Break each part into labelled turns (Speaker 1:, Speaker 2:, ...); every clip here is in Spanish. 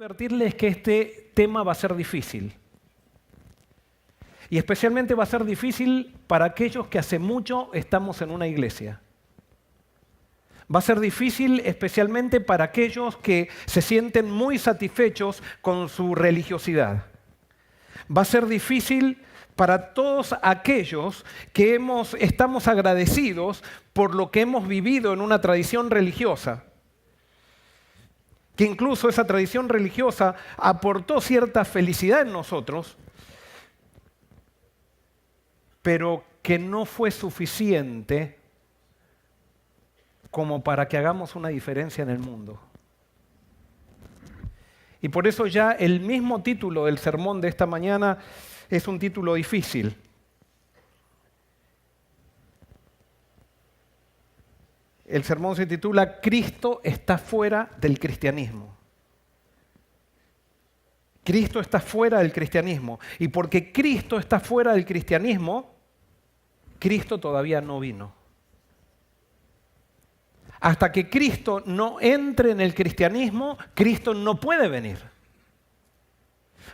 Speaker 1: advertirles que este tema va a ser difícil. Y especialmente va a ser difícil para aquellos que hace mucho estamos en una iglesia. Va a ser difícil especialmente para aquellos que se sienten muy satisfechos con su religiosidad. Va a ser difícil para todos aquellos que estamos agradecidos por lo que hemos vivido en una tradición religiosa. Que incluso esa tradición religiosa aportó cierta felicidad en nosotros, pero que no fue suficiente como para que hagamos una diferencia en el mundo. Y por eso ya el mismo título del sermón de esta mañana es un título difícil. El sermón se titula Cristo está fuera del cristianismo. Cristo está fuera del cristianismo. Y porque Cristo está fuera del cristianismo, Cristo todavía no vino. Hasta que Cristo no entre en el cristianismo, Cristo no puede venir.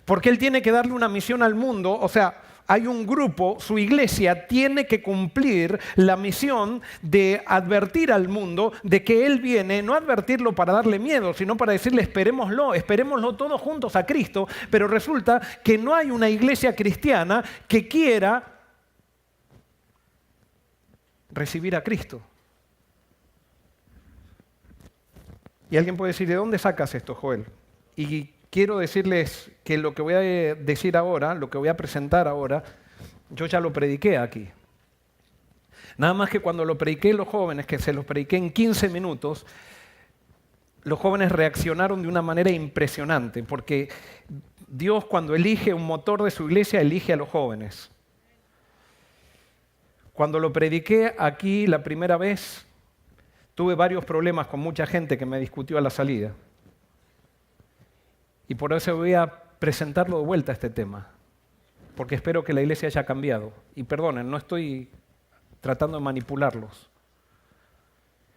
Speaker 1: Porque Él tiene que darle una misión al mundo, o sea, hay un grupo, su iglesia tiene que cumplir la misión de advertir al mundo de que Él viene, no advertirlo para darle miedo, sino para decirle esperémoslo todos juntos a Cristo, pero resulta que no hay una iglesia cristiana que quiera recibir a Cristo. Y alguien puede decir, ¿de dónde sacas esto, Joel? Y quiero decirles que lo que voy a decir ahora, lo que voy a presentar ahora, yo ya lo prediqué aquí. Nada más que cuando lo prediqué los jóvenes, que se los prediqué en 15 minutos, los jóvenes reaccionaron de una manera impresionante, porque Dios cuando elige un motor de su iglesia, elige a los jóvenes. Cuando lo prediqué aquí la primera vez, tuve varios problemas con mucha gente que me discutió a la salida. Y por eso voy a presentarlo de vuelta a este tema, porque espero que la iglesia haya cambiado. Y perdonen, no estoy tratando de manipularlos,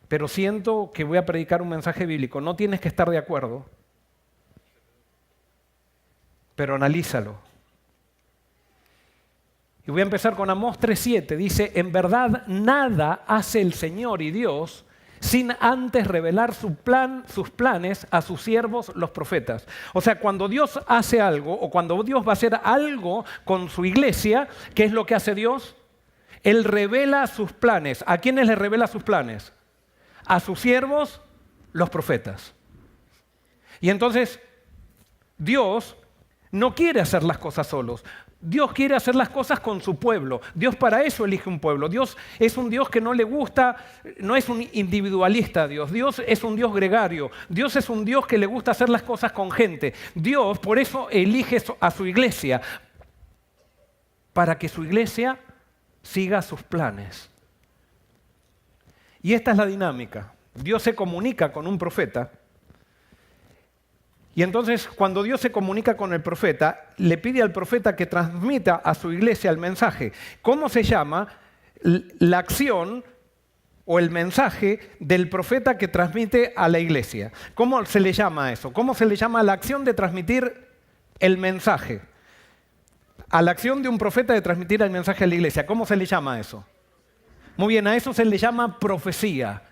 Speaker 1: pero siento que voy a predicar un mensaje bíblico. No tienes que estar de acuerdo, pero analízalo. Y voy a empezar con Amós 3:7. Dice, en verdad nada hace el Señor y Dios sin antes revelar sus planes a sus siervos, los profetas. O sea, cuando Dios hace algo, o cuando Dios va a hacer algo con su iglesia, ¿qué es lo que hace Dios? Él revela sus planes. ¿A quiénes le revela sus planes? A sus siervos, los profetas. Y entonces, Dios no quiere hacer las cosas solos. Dios quiere hacer las cosas con su pueblo. Dios para eso elige un pueblo. Dios es un Dios que no le gusta, no es un individualista Dios. Dios es un Dios gregario. Dios es un Dios que le gusta hacer las cosas con gente. Dios por eso elige a su iglesia, para que su iglesia siga sus planes. Y esta es la dinámica. Dios se comunica con un profeta. Y entonces, cuando Dios se comunica con el profeta, le pide al profeta que transmita a su iglesia el mensaje. ¿Cómo se llama la acción o el mensaje del profeta que transmite a la iglesia? ¿Cómo se le llama a eso? ¿Cómo se le llama a la acción de transmitir el mensaje? A la acción de un profeta de transmitir el mensaje a la iglesia. ¿Cómo se le llama a eso? Muy bien, a eso se le llama profecía.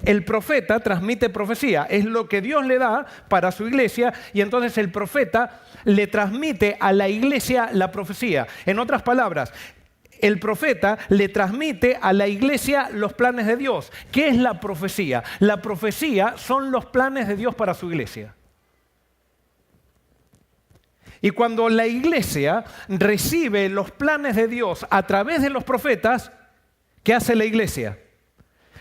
Speaker 1: El profeta transmite profecía, es lo que Dios le da para su iglesia y entonces el profeta le transmite a la iglesia la profecía. En otras palabras, el profeta le transmite a la iglesia los planes de Dios. ¿Qué es la profecía? La profecía son los planes de Dios para su iglesia. Y cuando la iglesia recibe los planes de Dios a través de los profetas, ¿qué hace la iglesia?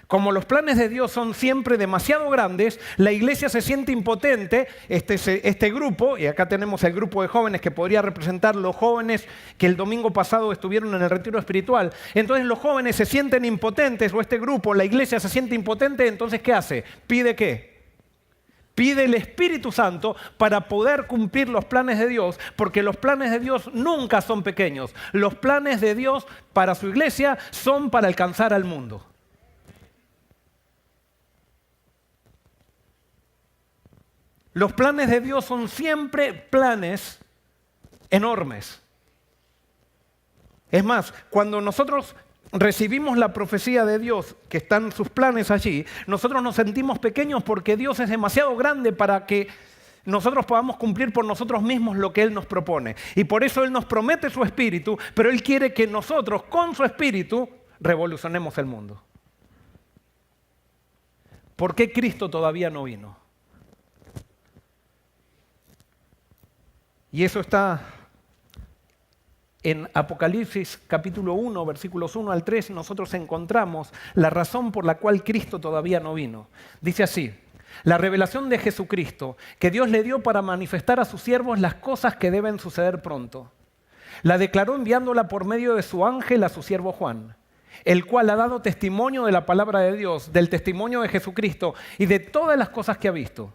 Speaker 1: Como los planes de Dios son siempre demasiado grandes, la iglesia se siente impotente. Este grupo, y acá tenemos el grupo de jóvenes que podría representar los jóvenes que el domingo pasado estuvieron en el retiro espiritual. Entonces los jóvenes se sienten impotentes, o este grupo, la iglesia se siente impotente, entonces ¿qué hace? ¿Pide qué? Pide el Espíritu Santo para poder cumplir los planes de Dios, porque los planes de Dios nunca son pequeños. Los planes de Dios para su iglesia son para alcanzar al mundo. Los planes de Dios son siempre planes enormes. Es más, cuando nosotros recibimos la profecía de Dios, que están sus planes allí, nosotros nos sentimos pequeños porque Dios es demasiado grande para que nosotros podamos cumplir por nosotros mismos lo que Él nos propone. Y por eso Él nos promete su espíritu, pero Él quiere que nosotros, con su espíritu, revolucionemos el mundo. ¿Por qué Cristo todavía no vino? Y eso está en Apocalipsis capítulo 1, versículos 1 al 3, nosotros encontramos la razón por la cual Cristo todavía no vino. Dice así: la revelación de Jesucristo que Dios le dio para manifestar a sus siervos las cosas que deben suceder pronto. La declaró enviándola por medio de su ángel a su siervo Juan, el cual ha dado testimonio de la palabra de Dios, del testimonio de Jesucristo y de todas las cosas que ha visto.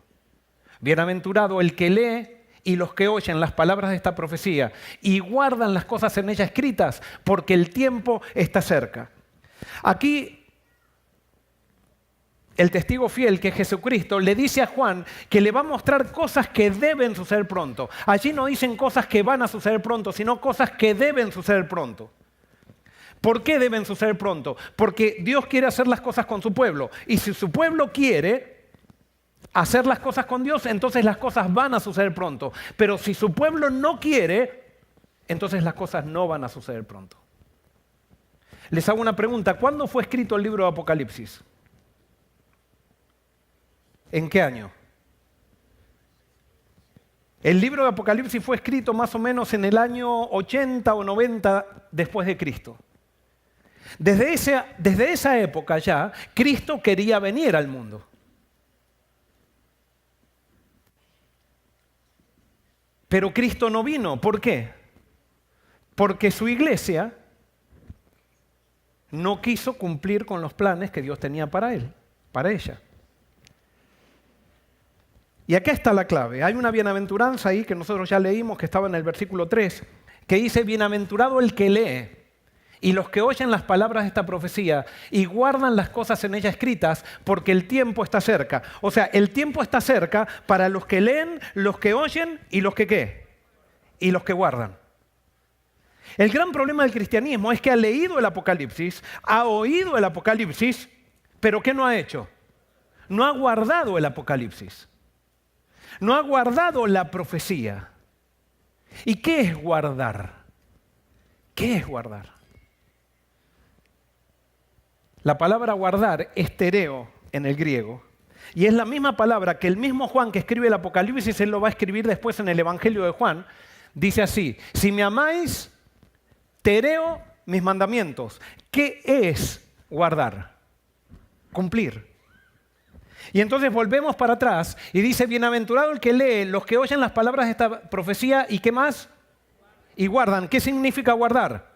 Speaker 1: Bienaventurado el que lee y los que oyen las palabras de esta profecía y guardan las cosas en ella escritas, porque el tiempo está cerca. Aquí el testigo fiel, que es Jesucristo, le dice a Juan que le va a mostrar cosas que deben suceder pronto. Allí no dicen cosas que van a suceder pronto, sino cosas que deben suceder pronto. ¿Por qué deben suceder pronto? Porque Dios quiere hacer las cosas con su pueblo. Y si su pueblo quiere hacer las cosas con Dios, entonces las cosas van a suceder pronto. Pero si su pueblo no quiere, entonces las cosas no van a suceder pronto. Les hago una pregunta: ¿cuándo fue escrito el libro de Apocalipsis? ¿En qué año? El libro de Apocalipsis fue escrito más o menos en el año 80 o 90 después de Cristo. Desde esa época ya, Cristo quería venir al mundo. Pero Cristo no vino. ¿Por qué? Porque su iglesia no quiso cumplir con los planes que Dios tenía para él, para ella. Y acá está la clave. Hay una bienaventuranza ahí que nosotros ya leímos, que estaba en el versículo 3, que dice: bienaventurado el que lee y los que oyen las palabras de esta profecía y guardan las cosas en ella escritas, porque el tiempo está cerca. O sea, el tiempo está cerca para los que leen, los que oyen y los que ¿qué? Y los que guardan. El gran problema del cristianismo es que ha leído el Apocalipsis, ha oído el Apocalipsis, pero ¿qué no ha hecho? No ha guardado el Apocalipsis. No ha guardado la profecía. ¿Y qué es guardar? ¿Qué es guardar? La palabra guardar es tereo en el griego. Y es la misma palabra que el mismo Juan que escribe el Apocalipsis, él lo va a escribir después en el Evangelio de Juan. Dice así: si me amáis, tereo mis mandamientos. ¿Qué es guardar? Cumplir. Y entonces volvemos para atrás y dice: bienaventurado el que lee, los que oyen las palabras de esta profecía y ¿qué más? Y guardan. ¿Qué significa guardar?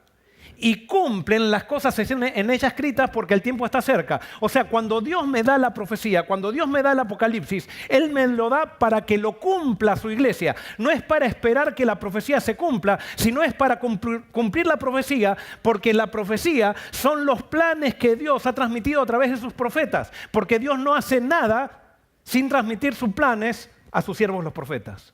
Speaker 1: Y cumplen las cosas en ella escritas, porque el tiempo está cerca. O sea, cuando Dios me da la profecía, cuando Dios me da el Apocalipsis, Él me lo da para que lo cumpla su iglesia. No es para esperar que la profecía se cumpla, sino es para cumplir la profecía, porque la profecía son los planes que Dios ha transmitido a través de sus profetas. Porque Dios no hace nada sin transmitir sus planes a sus siervos los profetas.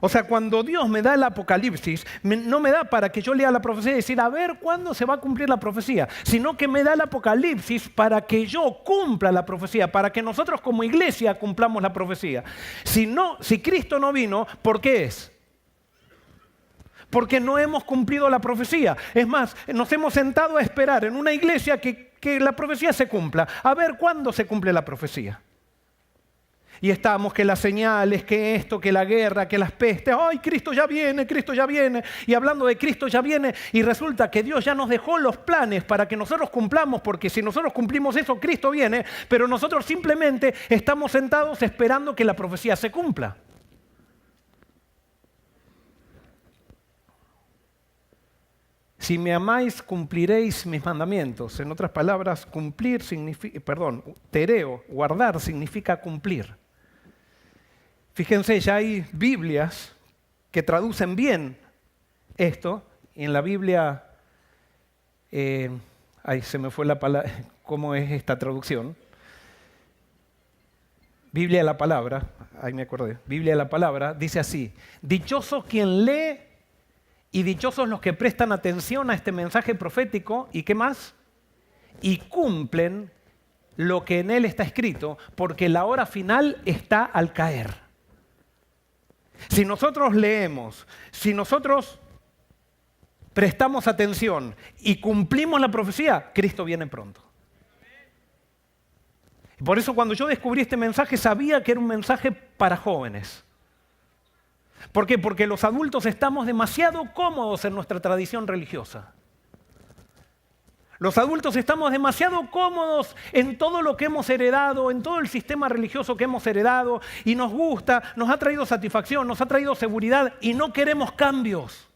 Speaker 1: O sea, cuando Dios me da el Apocalipsis, no me da para que yo lea la profecía y decir, a ver cuándo se va a cumplir la profecía, sino que me da el Apocalipsis para que yo cumpla la profecía, para que nosotros como iglesia cumplamos la profecía. Si Cristo no vino, ¿por qué es? Porque no hemos cumplido la profecía. Es más, nos hemos sentado a esperar en una iglesia que la profecía se cumpla. A ver cuándo se cumple la profecía. Y estamos que las señales, que esto, que la guerra, que las pestes. ¡Ay, Cristo ya viene, Cristo ya viene! Y hablando de Cristo ya viene, y resulta que Dios ya nos dejó los planes para que nosotros cumplamos, porque si nosotros cumplimos eso, Cristo viene, pero nosotros simplemente estamos sentados esperando que la profecía se cumpla. Si me amáis, cumpliréis mis mandamientos. En otras palabras, cumplir significa, tereo, guardar significa cumplir. Fíjense, ya hay Biblias que traducen bien esto. Y en la Biblia, se me fue la palabra, ¿cómo es esta traducción? Biblia de la Palabra, ahí me acordé, Biblia de la Palabra, dice así: dichoso quien lee y dichosos los que prestan atención a este mensaje profético, ¿y qué más? Y cumplen lo que en él está escrito, porque la hora final está al caer. Si nosotros leemos, si nosotros prestamos atención y cumplimos la profecía, Cristo viene pronto. Por eso cuando yo descubrí este mensaje sabía que era un mensaje para jóvenes. ¿Por qué? Porque los adultos estamos demasiado cómodos en nuestra tradición religiosa. Los adultos estamos demasiado cómodos en todo lo que hemos heredado, en todo el sistema religioso que hemos heredado, y nos gusta, nos ha traído satisfacción, nos ha traído seguridad, y no queremos cambios.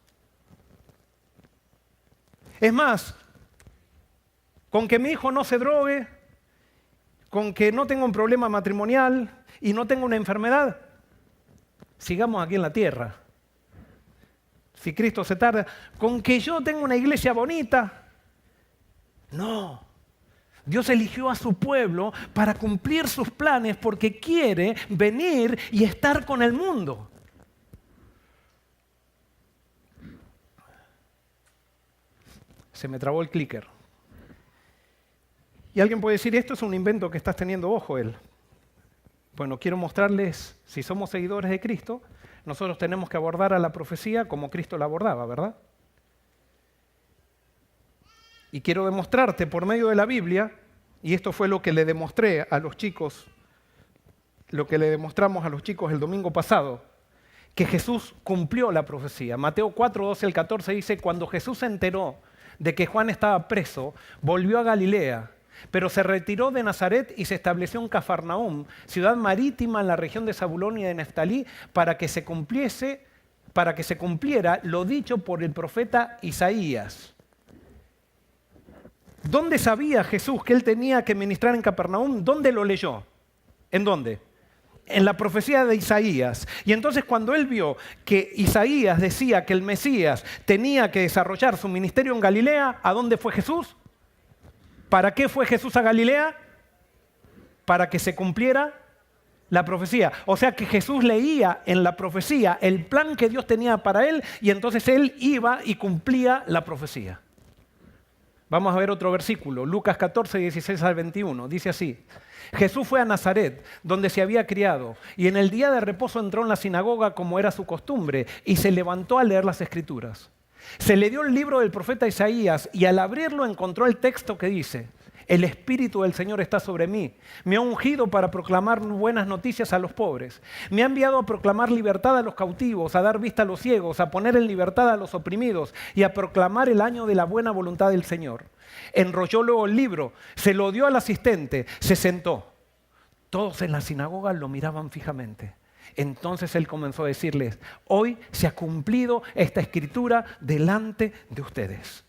Speaker 1: Es más, con que mi hijo no se drogue, con que no tenga un problema matrimonial y no tenga una enfermedad, sigamos aquí en la tierra. Si Cristo se tarda, con que yo tenga una iglesia bonita. No, Dios eligió a su pueblo para cumplir sus planes porque quiere venir y estar con el mundo. Se me trabó el clicker. Y alguien puede decir, esto es un invento que estás teniendo, ojo él. Bueno, quiero mostrarles, si somos seguidores de Cristo, nosotros tenemos que abordar a la profecía como Cristo la abordaba, ¿verdad? Y quiero demostrarte por medio de la Biblia, y esto fue lo que le demostré a los chicos, lo que le demostramos a los chicos el domingo pasado, que Jesús cumplió la profecía. Mateo 4, 12 al 14 dice, cuando Jesús se enteró de que Juan estaba preso, volvió a Galilea, pero se retiró de Nazaret y se estableció en Cafarnaúm, ciudad marítima en la región de Zabulón y de Neftalí, para que se cumpliera lo dicho por el profeta Isaías. ¿Dónde sabía Jesús que él tenía que ministrar en Capernaum? ¿Dónde lo leyó? ¿En dónde? En la profecía de Isaías. Y entonces cuando él vio que Isaías decía que el Mesías tenía que desarrollar su ministerio en Galilea, ¿a dónde fue Jesús? ¿Para qué fue Jesús a Galilea? Para que se cumpliera la profecía. O sea que Jesús leía en la profecía el plan que Dios tenía para él y entonces él iba y cumplía la profecía. Vamos a ver otro versículo, Lucas 14, 16 al 21. Dice así: Jesús fue a Nazaret, donde se había criado, y en el día de reposo entró en la sinagoga como era su costumbre, y se levantó a leer las Escrituras. Se le dio el libro del profeta Isaías, y al abrirlo encontró el texto que dice: el Espíritu del Señor está sobre mí. Me ha ungido para proclamar buenas noticias a los pobres. Me ha enviado a proclamar libertad a los cautivos, a dar vista a los ciegos, a poner en libertad a los oprimidos y a proclamar el año de la buena voluntad del Señor. Enrolló luego el libro, se lo dio al asistente, se sentó. Todos en la sinagoga lo miraban fijamente. Entonces él comenzó a decirles: hoy se ha cumplido esta escritura delante de ustedes.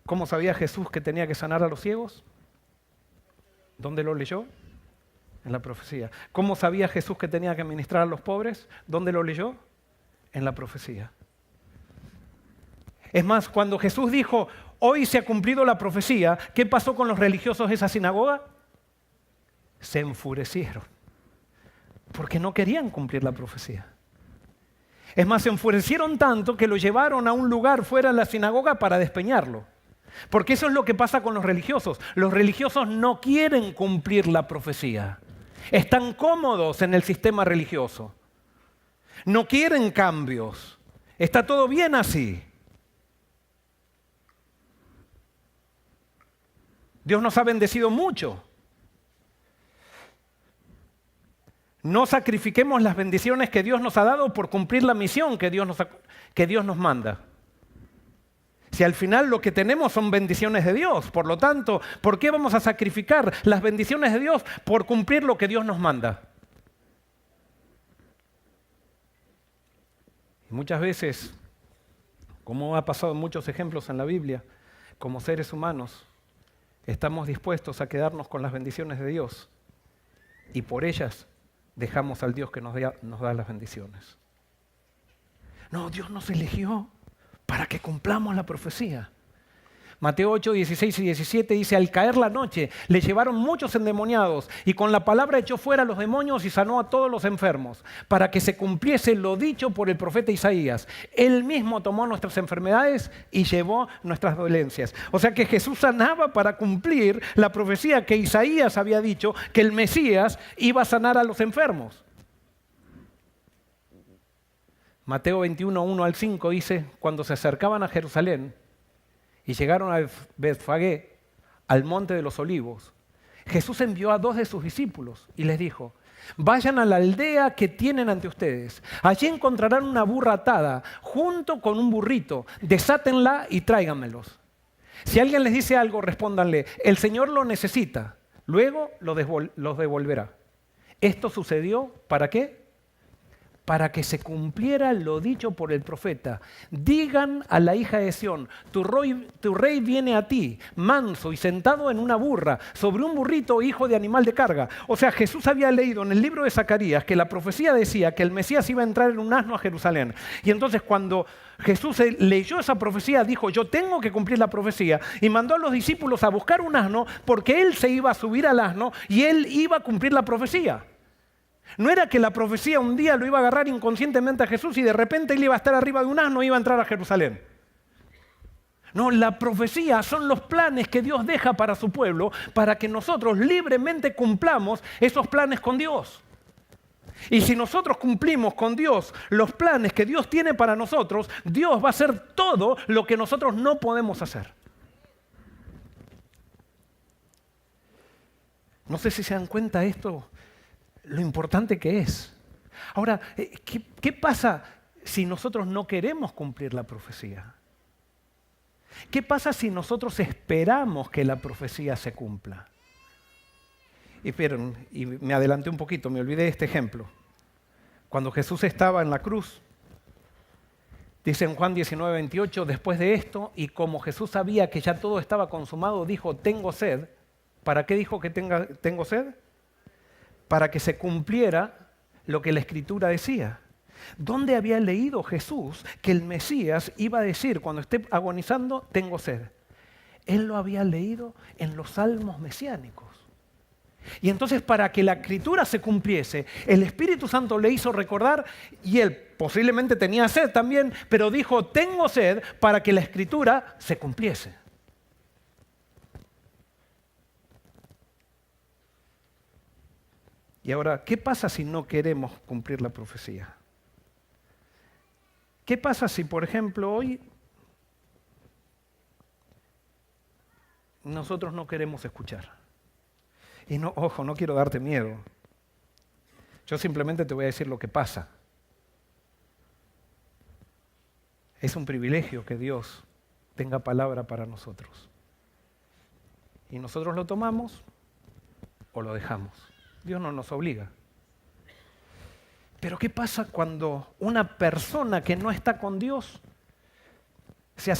Speaker 1: ¿Cómo sabía Jesús que tenía que sanar a los ciegos? ¿Dónde lo leyó? En la profecía. ¿Cómo sabía Jesús que tenía que ministrar a los pobres? ¿Dónde lo leyó? En la profecía. Es más, cuando Jesús dijo, hoy se ha cumplido la profecía, ¿qué pasó con los religiosos de esa sinagoga? Se enfurecieron, porque no querían cumplir la profecía. Es más, se enfurecieron tanto que lo llevaron a un lugar fuera de la sinagoga para despeñarlo. Porque eso es lo que pasa con los religiosos. Los religiosos no quieren cumplir la profecía. Están cómodos en el sistema religioso. No quieren cambios. Está todo bien así. Dios nos ha bendecido mucho. No sacrifiquemos las bendiciones que Dios nos ha dado por cumplir la misión que Dios nos manda. Si al final lo que tenemos son bendiciones de Dios, por lo tanto, ¿por qué vamos a sacrificar las bendiciones de Dios por cumplir lo que Dios nos manda? Y muchas veces, como ha pasado en muchos ejemplos en la Biblia, como seres humanos, estamos dispuestos a quedarnos con las bendiciones de Dios y por ellas dejamos al Dios que nos da las bendiciones. No, Dios nos eligió para que cumplamos la profecía. Mateo 8, 16 y 17 dice, al caer la noche le llevaron muchos endemoniados y con la palabra echó fuera a los demonios y sanó a todos los enfermos, para que se cumpliese lo dicho por el profeta Isaías. Él mismo tomó nuestras enfermedades y llevó nuestras dolencias. O sea que Jesús sanaba para cumplir la profecía que Isaías había dicho, que el Mesías iba a sanar a los enfermos. Mateo 21, 1 al 5 dice, cuando se acercaban a Jerusalén, y llegaron a Betfagé, al monte de los olivos, Jesús envió a 2 de sus discípulos y les dijo, vayan a la aldea que tienen ante ustedes. Allí encontrarán una burra atada junto con un burrito. Desátenla y tráiganmelos. Si alguien les dice algo, respóndanle, el Señor lo necesita. Luego los devolverá. Esto sucedió, ¿para qué? Para que se cumpliera lo dicho por el profeta. Digan a la hija de Sión, tu rey viene a ti, manso y sentado en una burra, sobre un burrito hijo de animal de carga. O sea, Jesús había leído en el libro de Zacarías que la profecía decía que el Mesías iba a entrar en un asno a Jerusalén. Y entonces cuando Jesús leyó esa profecía, dijo, yo tengo que cumplir la profecía. Y mandó a los discípulos a buscar un asno porque él se iba a subir al asno y él iba a cumplir la profecía. No era que la profecía un día lo iba a agarrar inconscientemente a Jesús y de repente él iba a estar arriba de un asno y iba a entrar a Jerusalén. No, la profecía son los planes que Dios deja para su pueblo para que nosotros libremente cumplamos esos planes con Dios. Y si nosotros cumplimos con Dios los planes que Dios tiene para nosotros, Dios va a hacer todo lo que nosotros no podemos hacer. No sé si se dan cuenta de esto, lo importante que es. Ahora, ¿qué pasa si nosotros no queremos cumplir la profecía? ¿Qué pasa si nosotros esperamos que la profecía se cumpla? Y me adelanté un poquito, me olvidé de este ejemplo. Cuando Jesús estaba en la cruz, dice en Juan 19, 28, después de esto, y como Jesús sabía que ya todo estaba consumado, dijo, tengo sed. ¿Para qué dijo que tengo sed? Para que se cumpliera lo que la Escritura decía. ¿Dónde había leído Jesús que el Mesías iba a decir cuando esté agonizando, tengo sed? Él lo había leído en los salmos mesiánicos. Y entonces para que la Escritura se cumpliese, el Espíritu Santo le hizo recordar, y él posiblemente tenía sed también, pero dijo, tengo sed para que la Escritura se cumpliese. Y ahora, ¿qué pasa si no queremos cumplir la profecía? ¿Qué pasa si, por ejemplo, hoy nosotros no queremos escuchar? Y no, ojo, no quiero darte miedo. Yo simplemente te voy a decir lo que pasa. Es un privilegio que Dios tenga palabra para nosotros. Y nosotros lo tomamos o lo dejamos. Dios no nos obliga. Pero ¿qué pasa cuando una persona que no está con Dios se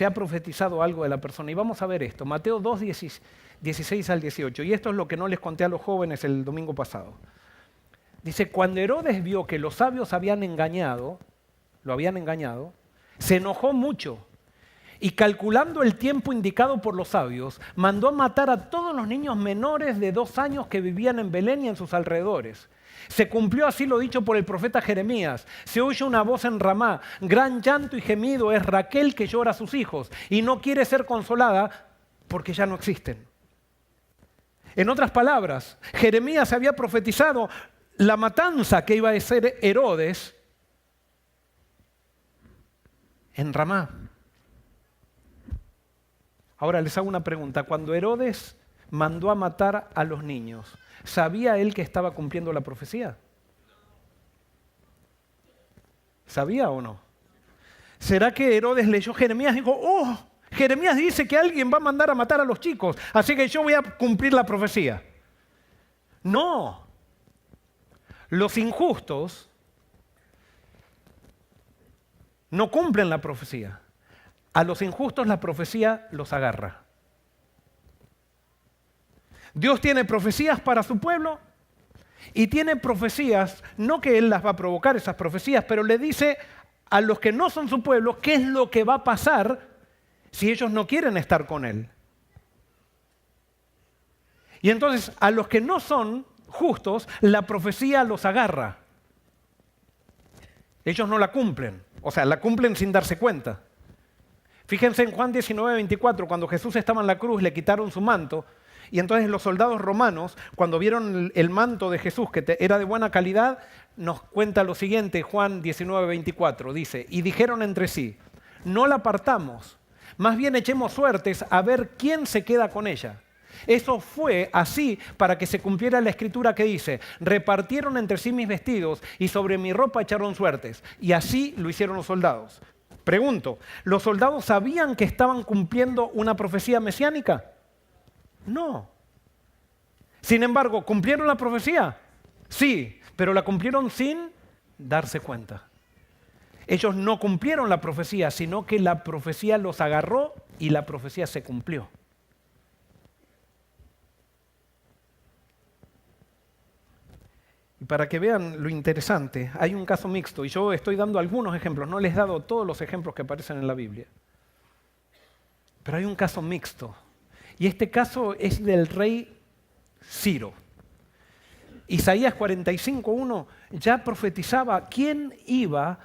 Speaker 1: ha profetizado algo de la persona? Y vamos a ver esto, Mateo 2, 16 al 18. Y esto es lo que no les conté a los jóvenes el domingo pasado. Dice, cuando Herodes vio que los sabios lo habían engañado, se enojó mucho. Y calculando el tiempo indicado por los sabios, mandó a matar a todos los niños menores de 2 años que vivían en Belén y en sus alrededores. Se cumplió así lo dicho por el profeta Jeremías. Se oye una voz en Ramá, gran llanto y gemido, es Raquel que llora a sus hijos y no quiere ser consolada porque ya no existen. En otras palabras, Jeremías había profetizado la matanza que iba a hacer Herodes en Ramá. Ahora les hago una pregunta. Cuando Herodes mandó a matar a los niños, ¿sabía él que estaba cumpliendo la profecía? ¿Sabía o no? ¿Será que Herodes leyó Jeremías y dijo, Jeremías dice que alguien va a mandar a matar a los chicos, así que yo voy a cumplir la profecía? No. Los injustos no cumplen la profecía. A los injustos la profecía los agarra. Dios tiene profecías para su pueblo y tiene profecías, no que Él las va a provocar esas profecías, pero le dice a los que no son su pueblo qué es lo que va a pasar si ellos no quieren estar con Él? Y entonces a los que no son justos, la profecía los agarra. Ellos no la cumplen, o sea, la cumplen sin darse cuenta. Fíjense en Juan 19:24, cuando Jesús estaba en la cruz, le quitaron su manto, y entonces los soldados romanos, cuando vieron el manto de Jesús, que era de buena calidad, nos cuenta lo siguiente, Juan 19:24, dice, y dijeron entre sí, no la partamos, más bien echemos suertes a ver quién se queda con ella. Eso fue así para que se cumpliera la escritura que dice, repartieron entre sí mis vestidos y sobre mi ropa echaron suertes. Y así lo hicieron los soldados. Pregunto, ¿los soldados sabían que estaban cumpliendo una profecía mesiánica? No. Sin embargo, ¿cumplieron la profecía? Sí, pero la cumplieron sin darse cuenta. Ellos no cumplieron la profecía, sino que la profecía los agarró y la profecía se cumplió. Y para que vean lo interesante, hay un caso mixto, y yo estoy dando algunos ejemplos, no les he dado todos los ejemplos que aparecen en la Biblia. Pero hay un caso mixto, y este caso es del rey Ciro. Isaías 45:1 ya profetizaba quién iba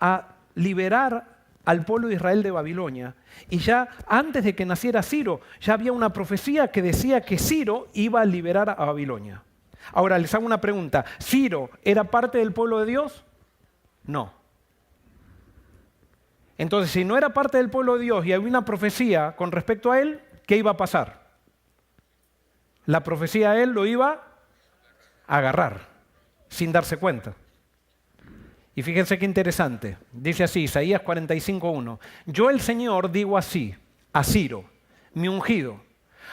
Speaker 1: a liberar al pueblo de Israel de Babilonia. Y ya antes de que naciera Ciro, ya había una profecía que decía que Ciro iba a liberar a Babilonia. Ahora les hago una pregunta. ¿Ciro era parte del pueblo de Dios? No. Entonces, si no era parte del pueblo de Dios y había una profecía con respecto a él, ¿qué iba a pasar? La profecía a él lo iba a agarrar, sin darse cuenta. Y fíjense qué interesante. Dice así, Isaías 45:1. Yo el Señor digo así, a Ciro, mi ungido,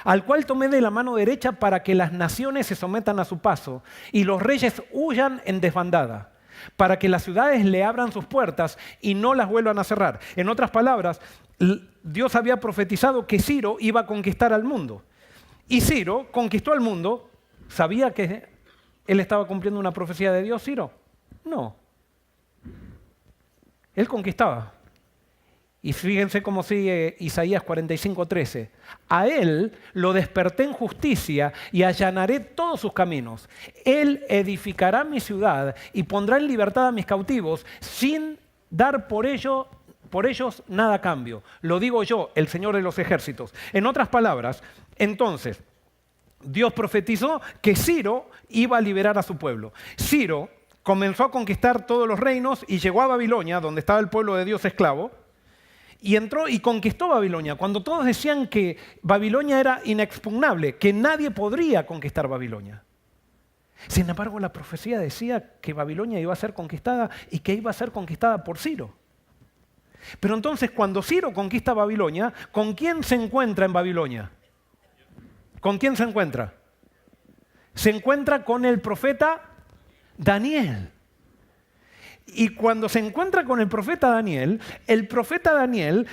Speaker 1: al cual tomé de la mano derecha para que las naciones se sometan a su paso y los reyes huyan en desbandada, para que las ciudades le abran sus puertas y no las vuelvan a cerrar. En otras palabras, Dios había profetizado que Ciro iba a conquistar al mundo. Y Ciro conquistó al mundo. ¿Sabía que él estaba cumpliendo una profecía de Dios, Ciro? No. Él conquistaba. Y fíjense cómo sigue Isaías 45:13. A él lo desperté en justicia y allanaré todos sus caminos. Él edificará mi ciudad y pondrá en libertad a mis cautivos sin dar por ellos nada a cambio. Lo digo yo, el Señor de los ejércitos. En otras palabras, entonces, Dios profetizó que Ciro iba a liberar a su pueblo. Ciro comenzó a conquistar todos los reinos y llegó a Babilonia, donde estaba el pueblo de Dios esclavo. Y entró y conquistó Babilonia, cuando todos decían que Babilonia era inexpugnable, que nadie podría conquistar Babilonia. Sin embargo, la profecía decía que Babilonia iba a ser conquistada y que iba a ser conquistada por Ciro. Pero entonces, cuando Ciro conquista Babilonia, ¿con quién se encuentra en Babilonia? ¿Con quién se encuentra? Se encuentra con el profeta Daniel. Y cuando se encuentra con el profeta Daniel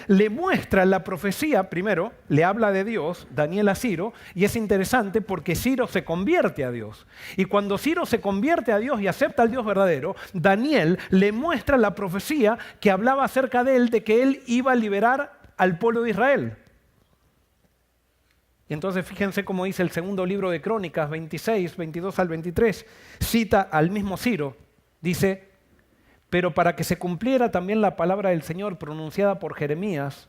Speaker 1: le muestra la profecía, primero le habla de Dios, Daniel a Ciro, y es interesante porque Ciro se convierte a Dios. Y cuando Ciro se convierte a Dios y acepta al Dios verdadero, Daniel le muestra la profecía que hablaba acerca de él, de que él iba a liberar al pueblo de Israel. Y entonces fíjense cómo dice el segundo libro de Crónicas, 26, 22 al 23, cita al mismo Ciro, dice: pero para que se cumpliera también la palabra del Señor pronunciada por Jeremías,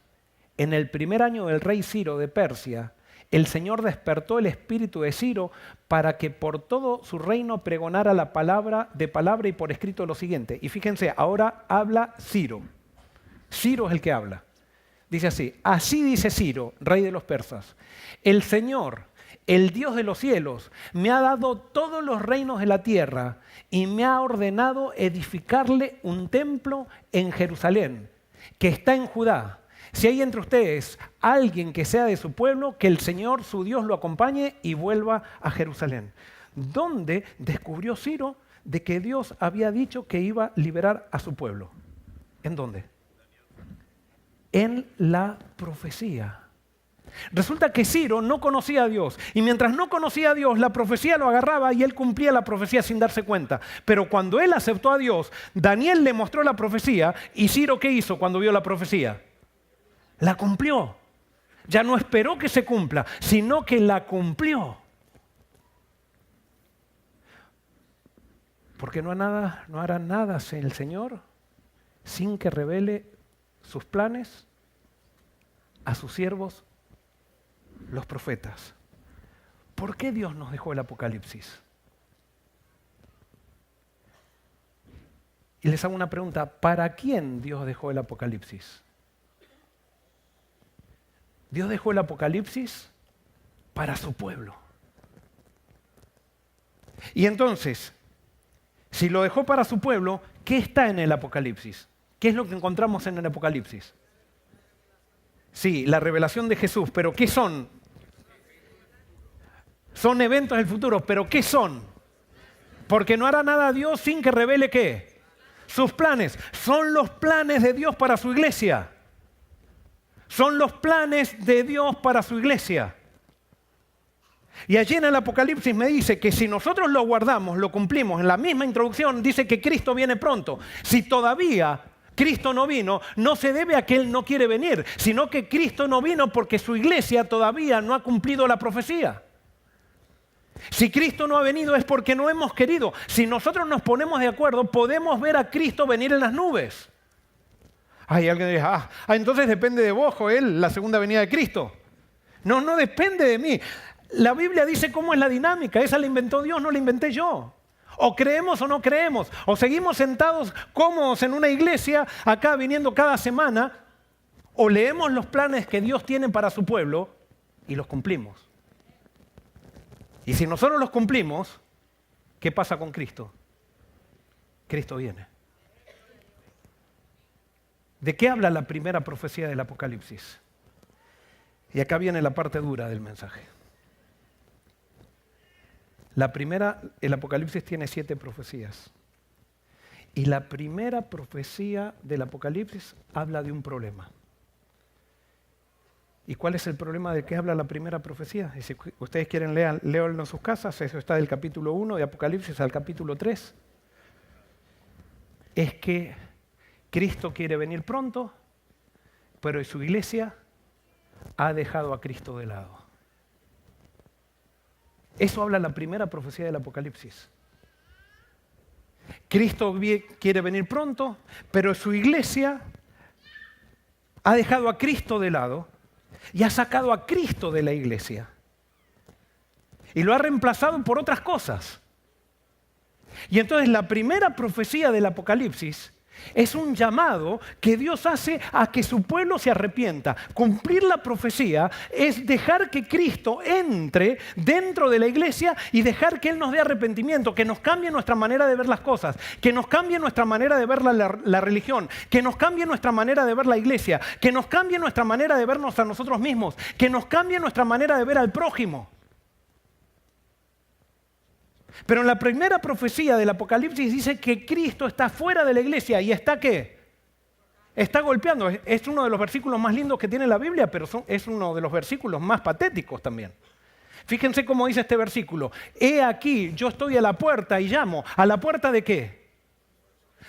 Speaker 1: en el primer año del rey Ciro de Persia, el Señor despertó el espíritu de Ciro para que por todo su reino pregonara la palabra de palabra y por escrito lo siguiente. Y fíjense, ahora habla Ciro. Ciro es el que habla. Dice así dice Ciro, rey de los persas: el Señor, el Dios de los cielos, me ha dado todos los reinos de la tierra y me ha ordenado edificarle un templo en Jerusalén, que está en Judá. Si hay entre ustedes alguien que sea de su pueblo, que el Señor, su Dios, lo acompañe y vuelva a Jerusalén. ¿Dónde descubrió Ciro de que Dios había dicho que iba a liberar a su pueblo? ¿En dónde? En la profecía. Resulta que Ciro no conocía a Dios, y mientras no conocía a Dios, la profecía lo agarraba y él cumplía la profecía sin darse cuenta. Pero cuando él aceptó a Dios, Daniel le mostró la profecía, y Ciro, ¿qué hizo cuando vio la profecía? La cumplió. Ya no esperó que se cumpla, sino que la cumplió. Porque no hará nada el Señor sin que revele sus planes a sus siervos, los profetas. ¿Por qué Dios nos dejó el Apocalipsis? Y les hago una pregunta, ¿para quién Dios dejó el Apocalipsis? Dios dejó el Apocalipsis para su pueblo. Y entonces, si lo dejó para su pueblo, ¿qué está en el Apocalipsis? ¿Qué es lo que encontramos en el Apocalipsis? Sí, la revelación de Jesús, pero ¿qué son? Son eventos del futuro, pero ¿qué son? Porque no hará nada a Dios sin que revele ¿qué? Sus planes. Son los planes de Dios para su iglesia. Son los planes de Dios para su iglesia. Y allí en el Apocalipsis me dice que si nosotros lo guardamos, lo cumplimos, en la misma introducción dice que Cristo viene pronto. Si todavía Cristo no vino, no se debe a que Él no quiere venir, sino que Cristo no vino porque su iglesia todavía no ha cumplido la profecía. Si Cristo no ha venido es porque no hemos querido. Si nosotros nos ponemos de acuerdo, podemos ver a Cristo venir en las nubes. Hay alguien que dice, entonces depende de vos, Joel, la segunda venida de Cristo. No, no depende de mí. La Biblia dice cómo es la dinámica. Esa la inventó Dios, no la inventé yo. O creemos o no creemos. O seguimos sentados cómodos en una iglesia, acá viniendo cada semana, o leemos los planes que Dios tiene para su pueblo y los cumplimos. Y si nosotros los cumplimos, ¿qué pasa con Cristo? Cristo viene. ¿De qué habla la primera profecía del Apocalipsis? Y acá viene la parte dura del mensaje. La primera, el Apocalipsis tiene 7 profecías. Y la primera profecía del Apocalipsis habla de un problema. ¿Y cuál es el problema de qué habla la primera profecía? Y si ustedes quieren, léanlo en sus casas. Eso está del capítulo 1 de Apocalipsis al capítulo 3. Es que Cristo quiere venir pronto, pero su iglesia ha dejado a Cristo de lado. Eso habla la primera profecía del Apocalipsis. Cristo quiere venir pronto, pero su iglesia ha dejado a Cristo de lado y ha sacado a Cristo de la iglesia. Y lo ha reemplazado por otras cosas. Y entonces la primera profecía del Apocalipsis es un llamado que Dios hace a que su pueblo se arrepienta. Cumplir la profecía es dejar que Cristo entre dentro de la iglesia y dejar que Él nos dé arrepentimiento, que nos cambie nuestra manera de ver las cosas, que nos cambie nuestra manera de ver la religión, que nos cambie nuestra manera de ver la iglesia, que nos cambie nuestra manera de vernos a nosotros mismos, que nos cambie nuestra manera de ver al prójimo. Pero en la primera profecía del Apocalipsis dice que Cristo está fuera de la iglesia y está ¿qué? Está golpeando. Es uno de los versículos más lindos que tiene la Biblia, pero es uno de los versículos más patéticos también. Fíjense cómo dice este versículo. He aquí, yo estoy a la puerta y llamo. ¿A la puerta de qué?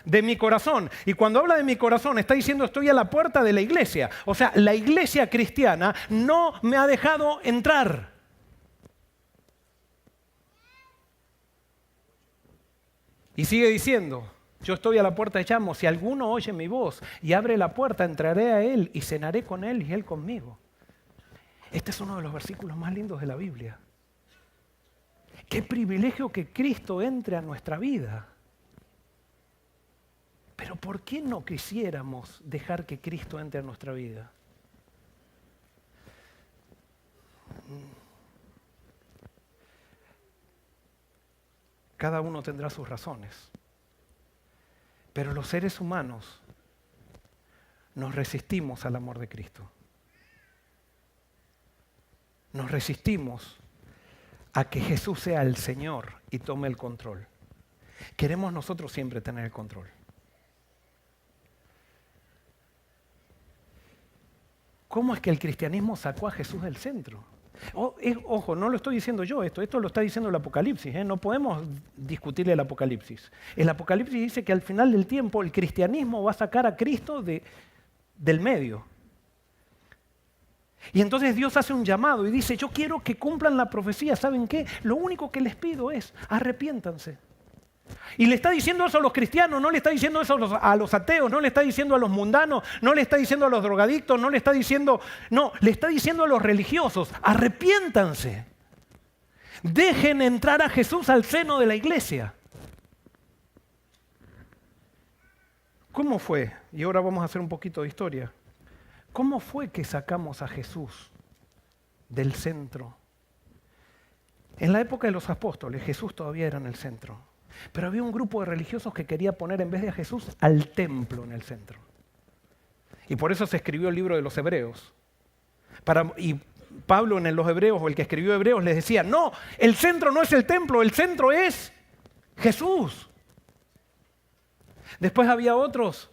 Speaker 1: De mi corazón. Y cuando habla de mi corazón está diciendo estoy a la puerta de la iglesia. O sea, la iglesia cristiana no me ha dejado entrar. Y sigue diciendo, yo estoy a la puerta y llamo, si alguno oye mi voz y abre la puerta, entraré a él y cenaré con él y él conmigo. Este es uno de los versículos más lindos de la Biblia. Qué privilegio que Cristo entre a nuestra vida. Pero ¿por qué no quisiéramos dejar que Cristo entre a nuestra vida? Cada uno tendrá sus razones. Pero los seres humanos nos resistimos al amor de Cristo. Nos resistimos a que Jesús sea el Señor y tome el control. Queremos nosotros siempre tener el control. ¿Cómo es que el cristianismo sacó a Jesús del centro? Ojo, no lo estoy diciendo yo esto lo está diciendo el Apocalipsis. No podemos discutir el Apocalipsis. El Apocalipsis dice que al final del tiempo el cristianismo va a sacar a Cristo del medio. Y entonces Dios hace un llamado y dice, yo quiero que cumplan la profecía. ¿Saben qué? Lo único que les pido es arrepiéntanse. Y le está diciendo eso a los cristianos, no le está diciendo eso a los ateos, no le está diciendo a los mundanos, no le está diciendo a los drogadictos, no le está diciendo, no, le está diciendo a los religiosos, arrepiéntanse. Dejen entrar a Jesús al seno de la iglesia. ¿Cómo fue? Y ahora vamos a hacer un poquito de historia. ¿Cómo fue que sacamos a Jesús del centro? En la época de los apóstoles, Jesús todavía era en el centro. Pero había un grupo de religiosos que quería poner en vez de a Jesús al templo en el centro. Y por eso se escribió el libro de los Hebreos. Y Pablo en los Hebreos, o el que escribió Hebreos, les decía, no, el centro no es el templo, el centro es Jesús. Después había otros,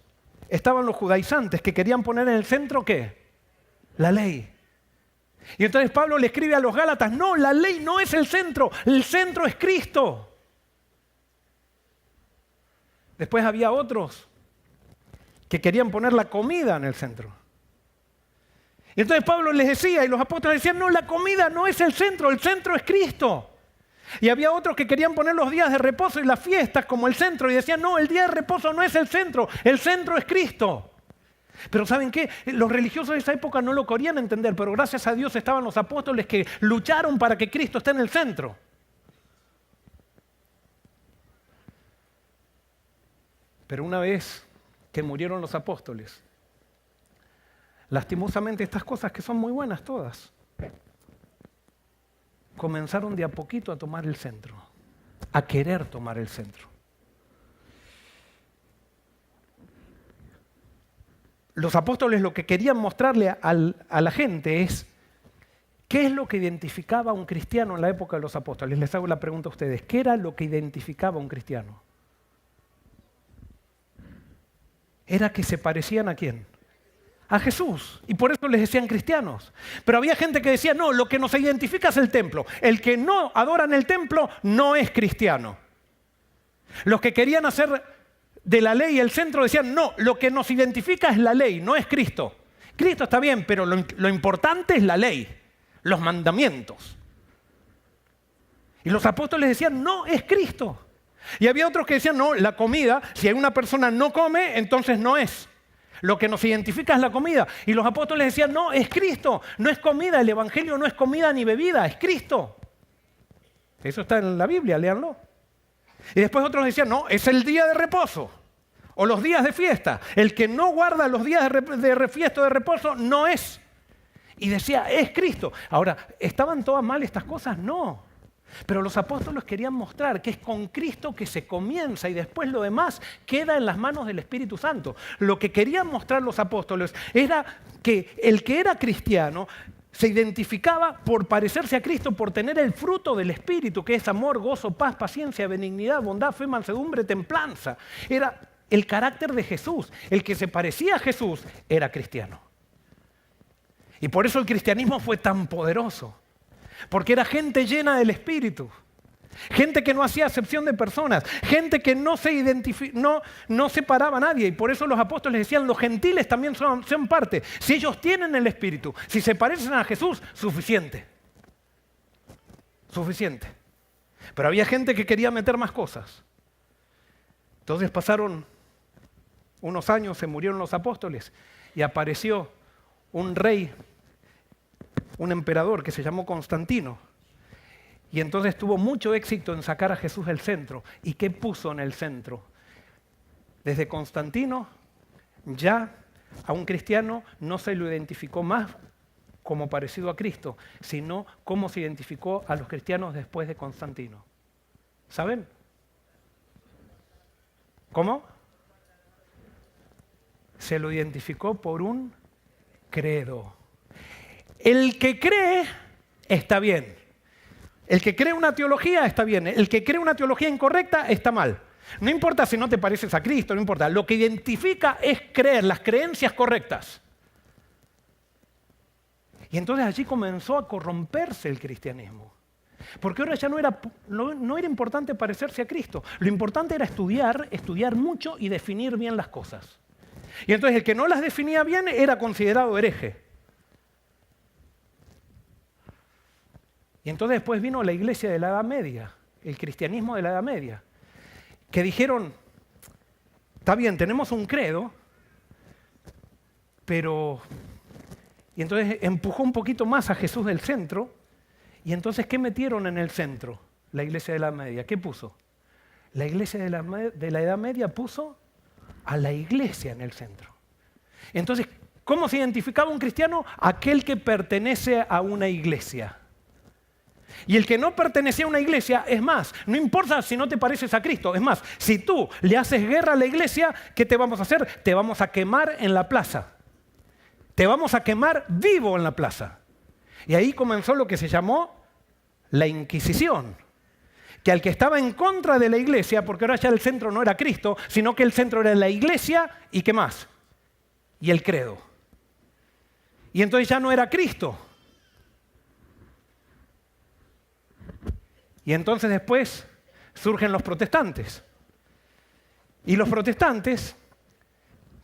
Speaker 1: estaban los judaizantes que querían poner en el centro, ¿qué? La ley. Y entonces Pablo le escribe a los Gálatas, no, la ley no es el centro es Cristo. Después había otros que querían poner la comida en el centro. Y entonces Pablo les decía, y los apóstoles decían, no, la comida no es el centro es Cristo. Y había otros que querían poner los días de reposo y las fiestas como el centro, y decían, no, el día de reposo no es el centro es Cristo. Pero ¿saben qué? Los religiosos de esa época no lo querían entender, pero gracias a Dios estaban los apóstoles que lucharon para que Cristo esté en el centro. Pero una vez que murieron los apóstoles, lastimosamente estas cosas que son muy buenas todas, comenzaron de a poquito a tomar el centro, a querer tomar el centro. Los apóstoles lo que querían mostrarle a la gente es qué es lo que identificaba a un cristiano en la época de los apóstoles. Les hago la pregunta a ustedes, ¿qué era lo que identificaba a un cristiano? Era que se parecían ¿a quién? A Jesús. Y por eso les decían cristianos. Pero había gente que decía, no, lo que nos identifica es el templo. El que no adora en el templo no es cristiano. Los que querían hacer de la ley el centro decían, no, lo que nos identifica es la ley, no es Cristo. Cristo está bien, pero lo importante es la ley, los mandamientos. Y los apóstoles decían, no, es Cristo. Y había otros que decían, no, la comida, si una persona no come, entonces no es. Lo que nos identifica es la comida. Y los apóstoles decían, no, es Cristo, no es comida, el evangelio no es comida ni bebida, es Cristo. Eso está en la Biblia, léanlo. Y después otros decían, no, es el día de reposo o los días de fiesta. El que no guarda los días de fiesta o de reposo no es. Y decía, es Cristo. Ahora, ¿estaban todas mal estas cosas? No. Pero los apóstoles querían mostrar que es con Cristo que se comienza y después lo demás queda en las manos del Espíritu Santo. Lo que querían mostrar los apóstoles era que el que era cristiano se identificaba por parecerse a Cristo, por tener el fruto del Espíritu, que es amor, gozo, paz, paciencia, benignidad, bondad, fe, mansedumbre, templanza. Era el carácter de Jesús. El que se parecía a Jesús era cristiano. Y por eso el cristianismo fue tan poderoso. Porque era gente llena del Espíritu, gente que no hacía acepción de personas, gente que no separaba a nadie. Y por eso los apóstoles decían, los gentiles también son parte. Si ellos tienen el Espíritu, si se parecen a Jesús, suficiente. Suficiente. Pero había gente que quería meter más cosas. Entonces pasaron unos años, se murieron los apóstoles y apareció un rey, un emperador que se llamó Constantino. Y entonces tuvo mucho éxito en sacar a Jesús del centro. ¿Y qué puso en el centro? Desde Constantino ya a un cristiano no se lo identificó más como parecido a Cristo, sino como se identificó a los cristianos después de Constantino. ¿Saben? ¿Cómo? Se lo identificó por un credo. El que cree está bien. El que cree una teología está bien. El que cree una teología incorrecta está mal. No importa si no te pareces a Cristo, no importa. Lo que identifica es creer, las creencias correctas. Y entonces allí comenzó a corromperse el cristianismo. Porque ahora ya no era importante parecerse a Cristo. Lo importante era estudiar mucho y definir bien las cosas. Y entonces el que no las definía bien era considerado hereje. Y entonces después vino la iglesia de la Edad Media, el cristianismo de la Edad Media, que dijeron, está bien, tenemos un credo, pero... Y entonces empujó un poquito más a Jesús del centro, y entonces, ¿qué metieron en el centro? La iglesia de la Edad Media. ¿Qué puso? La iglesia de la Edad Media puso a la iglesia en el centro. Entonces, ¿cómo se identificaba un cristiano? Aquel que pertenece a una iglesia. Y el que no pertenecía a una iglesia, es más, no importa si no te pareces a Cristo, es más, si tú le haces guerra a la iglesia, ¿qué te vamos a hacer? Te vamos a quemar en la plaza. Te vamos a quemar vivo en la plaza. Y ahí comenzó lo que se llamó la Inquisición. Que al que estaba en contra de la iglesia, porque ahora ya el centro no era Cristo, sino que el centro era la iglesia y ¿qué más? Y el credo. Y entonces ya no era Cristo. Y entonces después surgen los protestantes. Y los protestantes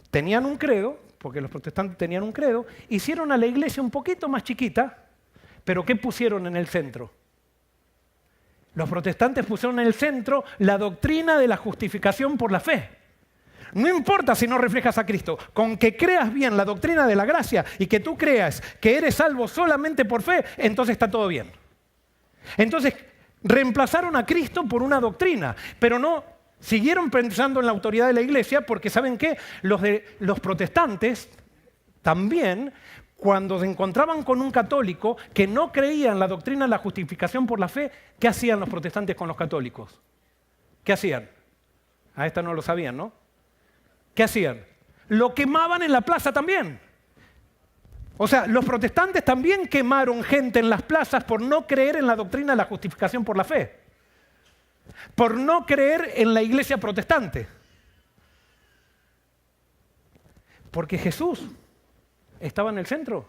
Speaker 1: tenían un credo, porque los protestantes tenían un credo, hicieron a la iglesia un poquito más chiquita, pero ¿qué pusieron en el centro? Los protestantes pusieron en el centro la doctrina de la justificación por la fe. No importa si no reflejas a Cristo, con que creas bien la doctrina de la gracia y que tú creas que eres salvo solamente por fe, entonces está todo bien. Entonces reemplazaron a Cristo por una doctrina, pero no siguieron pensando en la autoridad de la iglesia porque ¿saben qué? Los protestantes también, cuando se encontraban con un católico que no creía en la doctrina de la justificación por la fe, ¿qué hacían los protestantes con los católicos? ¿Qué hacían? A esta no lo sabían, ¿no? ¿Qué hacían? Lo quemaban en la plaza también. O sea, los protestantes también quemaron gente en las plazas por no creer en la doctrina de la justificación por la fe. Por no creer en la iglesia protestante. Porque Jesús estaba en el centro.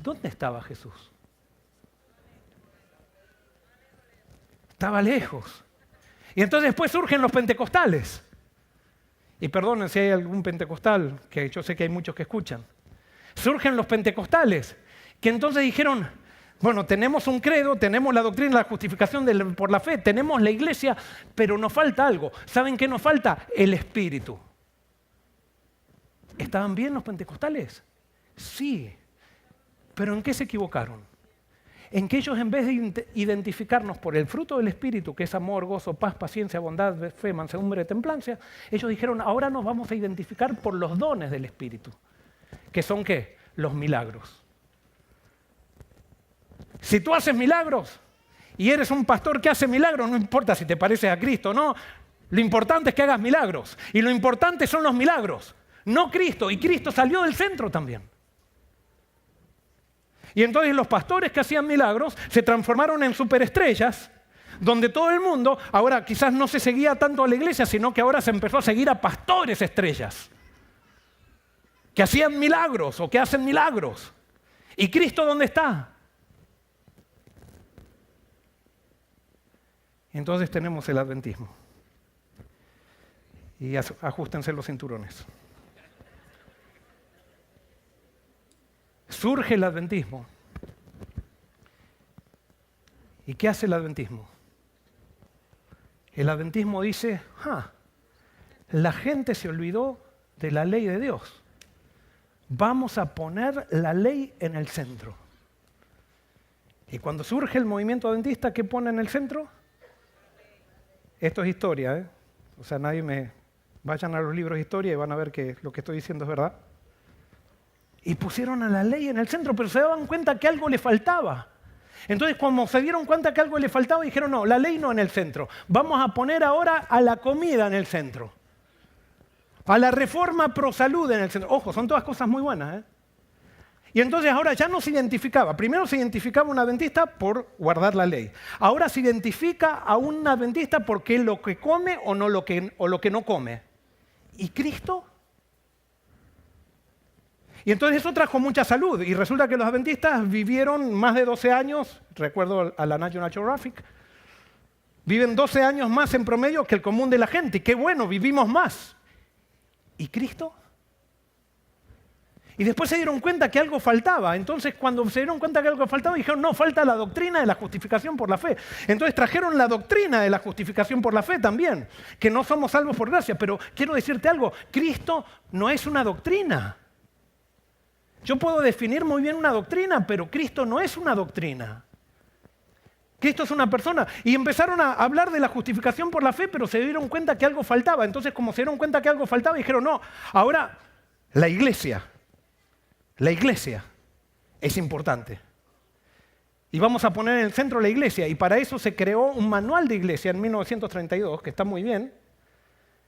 Speaker 1: ¿Dónde estaba Jesús? Estaba lejos. Y entonces después surgen los pentecostales. Y perdonen si hay algún pentecostal, que yo sé que hay muchos que escuchan. Surgen los pentecostales, que entonces dijeron, bueno, tenemos un credo, tenemos la doctrina de la justificación por la fe, tenemos la iglesia, pero nos falta algo. ¿Saben qué nos falta? El Espíritu. ¿Estaban bien los pentecostales? Sí. ¿Pero en qué se equivocaron? En que ellos, en vez de identificarnos por el fruto del Espíritu, que es amor, gozo, paz, paciencia, bondad, fe, mansedumbre, templanza, ellos dijeron, ahora nos vamos a identificar por los dones del Espíritu. ¿Que son qué? Los milagros. Si tú haces milagros y eres un pastor que hace milagros, no importa si te pareces a Cristo o no, lo importante es que hagas milagros. Y lo importante son los milagros, no Cristo. Y Cristo salió del centro también. Y entonces los pastores que hacían milagros se transformaron en superestrellas, donde todo el mundo, ahora quizás no se seguía tanto a la iglesia, sino que ahora se empezó a seguir a pastores estrellas, que hacían milagros o que hacen milagros. ¿Y Cristo dónde está? Entonces tenemos el adventismo. Y ajustense los cinturones. Surge el adventismo. ¿Y qué hace el adventismo? El adventismo dice, la gente se olvidó de la ley de Dios. Vamos a poner la ley en el centro. Y cuando surge el movimiento adventista, ¿qué pone en el centro? Esto es historia, ¿eh? O sea, vayan a los libros de historia y van a ver que lo que estoy diciendo es verdad. Y pusieron a la ley en el centro, pero se daban cuenta que algo le faltaba. Entonces, cuando se dieron cuenta que algo le faltaba, dijeron, no, la ley no en el centro. Vamos a poner ahora a la comida en el centro. A la reforma pro salud en el centro. Ojo, son todas cosas muy buenas, ¿eh? Y entonces ahora ya no se identificaba. Primero se identificaba un adventista por guardar la ley. Ahora se identifica a un adventista porque lo que come o lo que no come. ¿Y Cristo? Y entonces eso trajo mucha salud. Y resulta que los adventistas vivieron más de 12 años, recuerdo a la National Geographic, viven 12 años más en promedio que el común de la gente. ¡Qué bueno! Vivimos más. ¿Y Cristo? Y después se dieron cuenta que algo faltaba. Entonces, cuando se dieron cuenta que algo faltaba, dijeron, no, falta la doctrina de la justificación por la fe. Entonces trajeron la doctrina de la justificación por la fe también, que no somos salvos por gracia. Pero quiero decirte algo, Cristo no es una doctrina. Yo puedo definir muy bien una doctrina, pero Cristo no es una doctrina. Cristo es una persona. Y empezaron a hablar de la justificación por la fe, pero se dieron cuenta que algo faltaba. Entonces, como se dieron cuenta que algo faltaba, dijeron, no, ahora la iglesia es importante. Y vamos a poner en el centro la iglesia. Y para eso se creó un manual de iglesia en 1932, que está muy bien,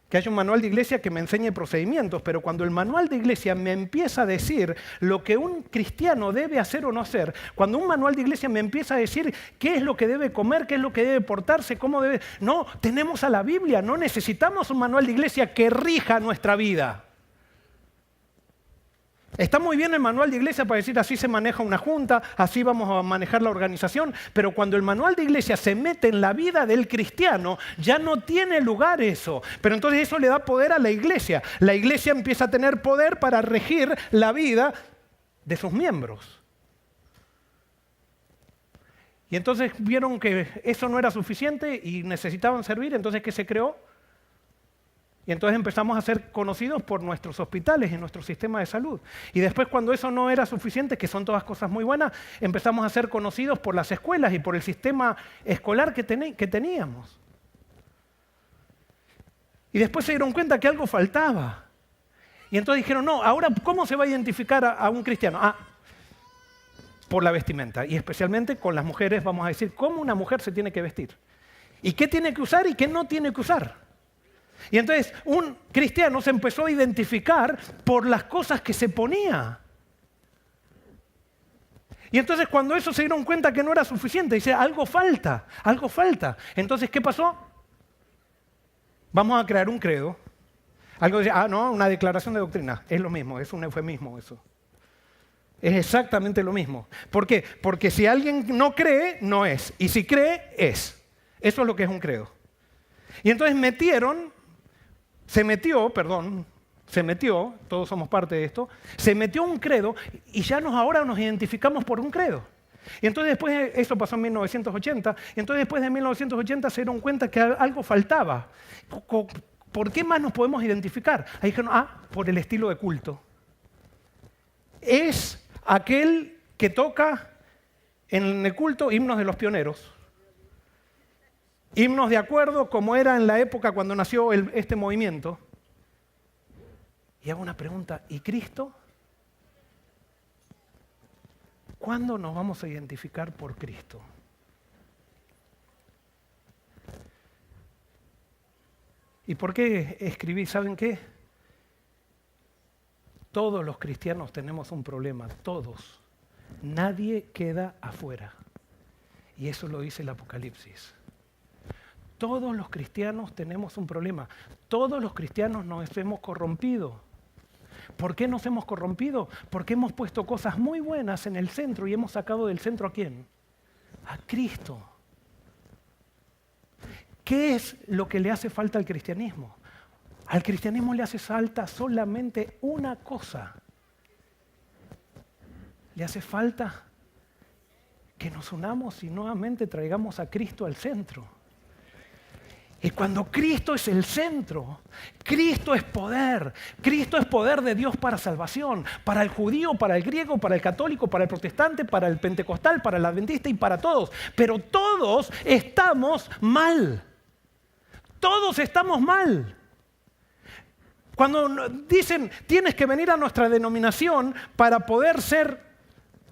Speaker 1: que haya un manual de iglesia que me enseñe procedimientos, pero cuando el manual de iglesia me empieza a decir lo que un cristiano debe hacer o no hacer, cuando un manual de iglesia me empieza a decir qué es lo que debe comer, qué es lo que debe portarse, cómo debe... No, tenemos a la Biblia, no necesitamos un manual de iglesia que rija nuestra vida. Está muy bien el manual de iglesia para decir así se maneja una junta, así vamos a manejar la organización, pero cuando el manual de iglesia se mete en la vida del cristiano, ya no tiene lugar eso. Pero entonces eso le da poder a la iglesia. La iglesia empieza a tener poder para regir la vida de sus miembros. Y entonces vieron que eso no era suficiente y necesitaban servir, entonces ¿qué se creó? Y entonces empezamos a ser conocidos por nuestros hospitales y nuestro sistema de salud. Y después cuando eso no era suficiente, que son todas cosas muy buenas, empezamos a ser conocidos por las escuelas y por el sistema escolar que teníamos. Y después se dieron cuenta que algo faltaba. Y entonces dijeron, no, ahora ¿cómo se va a identificar a un cristiano? Por la vestimenta. Y especialmente con las mujeres vamos a decir cómo una mujer se tiene que vestir. Y qué tiene que usar y qué no tiene que usar. Y entonces un cristiano se empezó a identificar por las cosas que se ponía. Y entonces cuando eso se dieron cuenta que no era suficiente, dice, algo falta, algo falta. Entonces, ¿qué pasó? Vamos a crear un credo. Algo dice, no, una declaración de doctrina. Es lo mismo, es un eufemismo eso. Es exactamente lo mismo. ¿Por qué? Porque si alguien no cree, no es. Y si cree, es. Eso es lo que es un credo. Y entonces se metió, todos somos parte de esto, se metió un credo y ya ahora nos identificamos por un credo. Y entonces después, eso pasó en 1980, y entonces después de 1980 se dieron cuenta que algo faltaba. ¿Por qué más nos podemos identificar? Ahí dijeron, por el estilo de culto. Es aquel que toca en el culto himnos de los pioneros. Himnos de acuerdo como era en la época cuando nació este movimiento. Y hago una pregunta, ¿y Cristo? ¿Cuándo nos vamos a identificar por Cristo? ¿Y por qué escribí? ¿Saben qué? Todos los cristianos tenemos un problema, todos. Nadie queda afuera. Y eso lo dice el Apocalipsis. Todos los cristianos tenemos un problema. Todos los cristianos nos hemos corrompido. ¿Por qué nos hemos corrompido? Porque hemos puesto cosas muy buenas en el centro y hemos sacado del centro ¿a quién? A Cristo. ¿Qué es lo que le hace falta al cristianismo? Al cristianismo le hace falta solamente una cosa. Le hace falta que nos unamos y nuevamente traigamos a Cristo al centro. Y cuando Cristo es el centro, Cristo es poder de Dios para salvación, para el judío, para el griego, para el católico, para el protestante, para el pentecostal, para el adventista y para todos. Pero todos estamos mal. Todos estamos mal. Cuando dicen, tienes que venir a nuestra denominación para poder ser,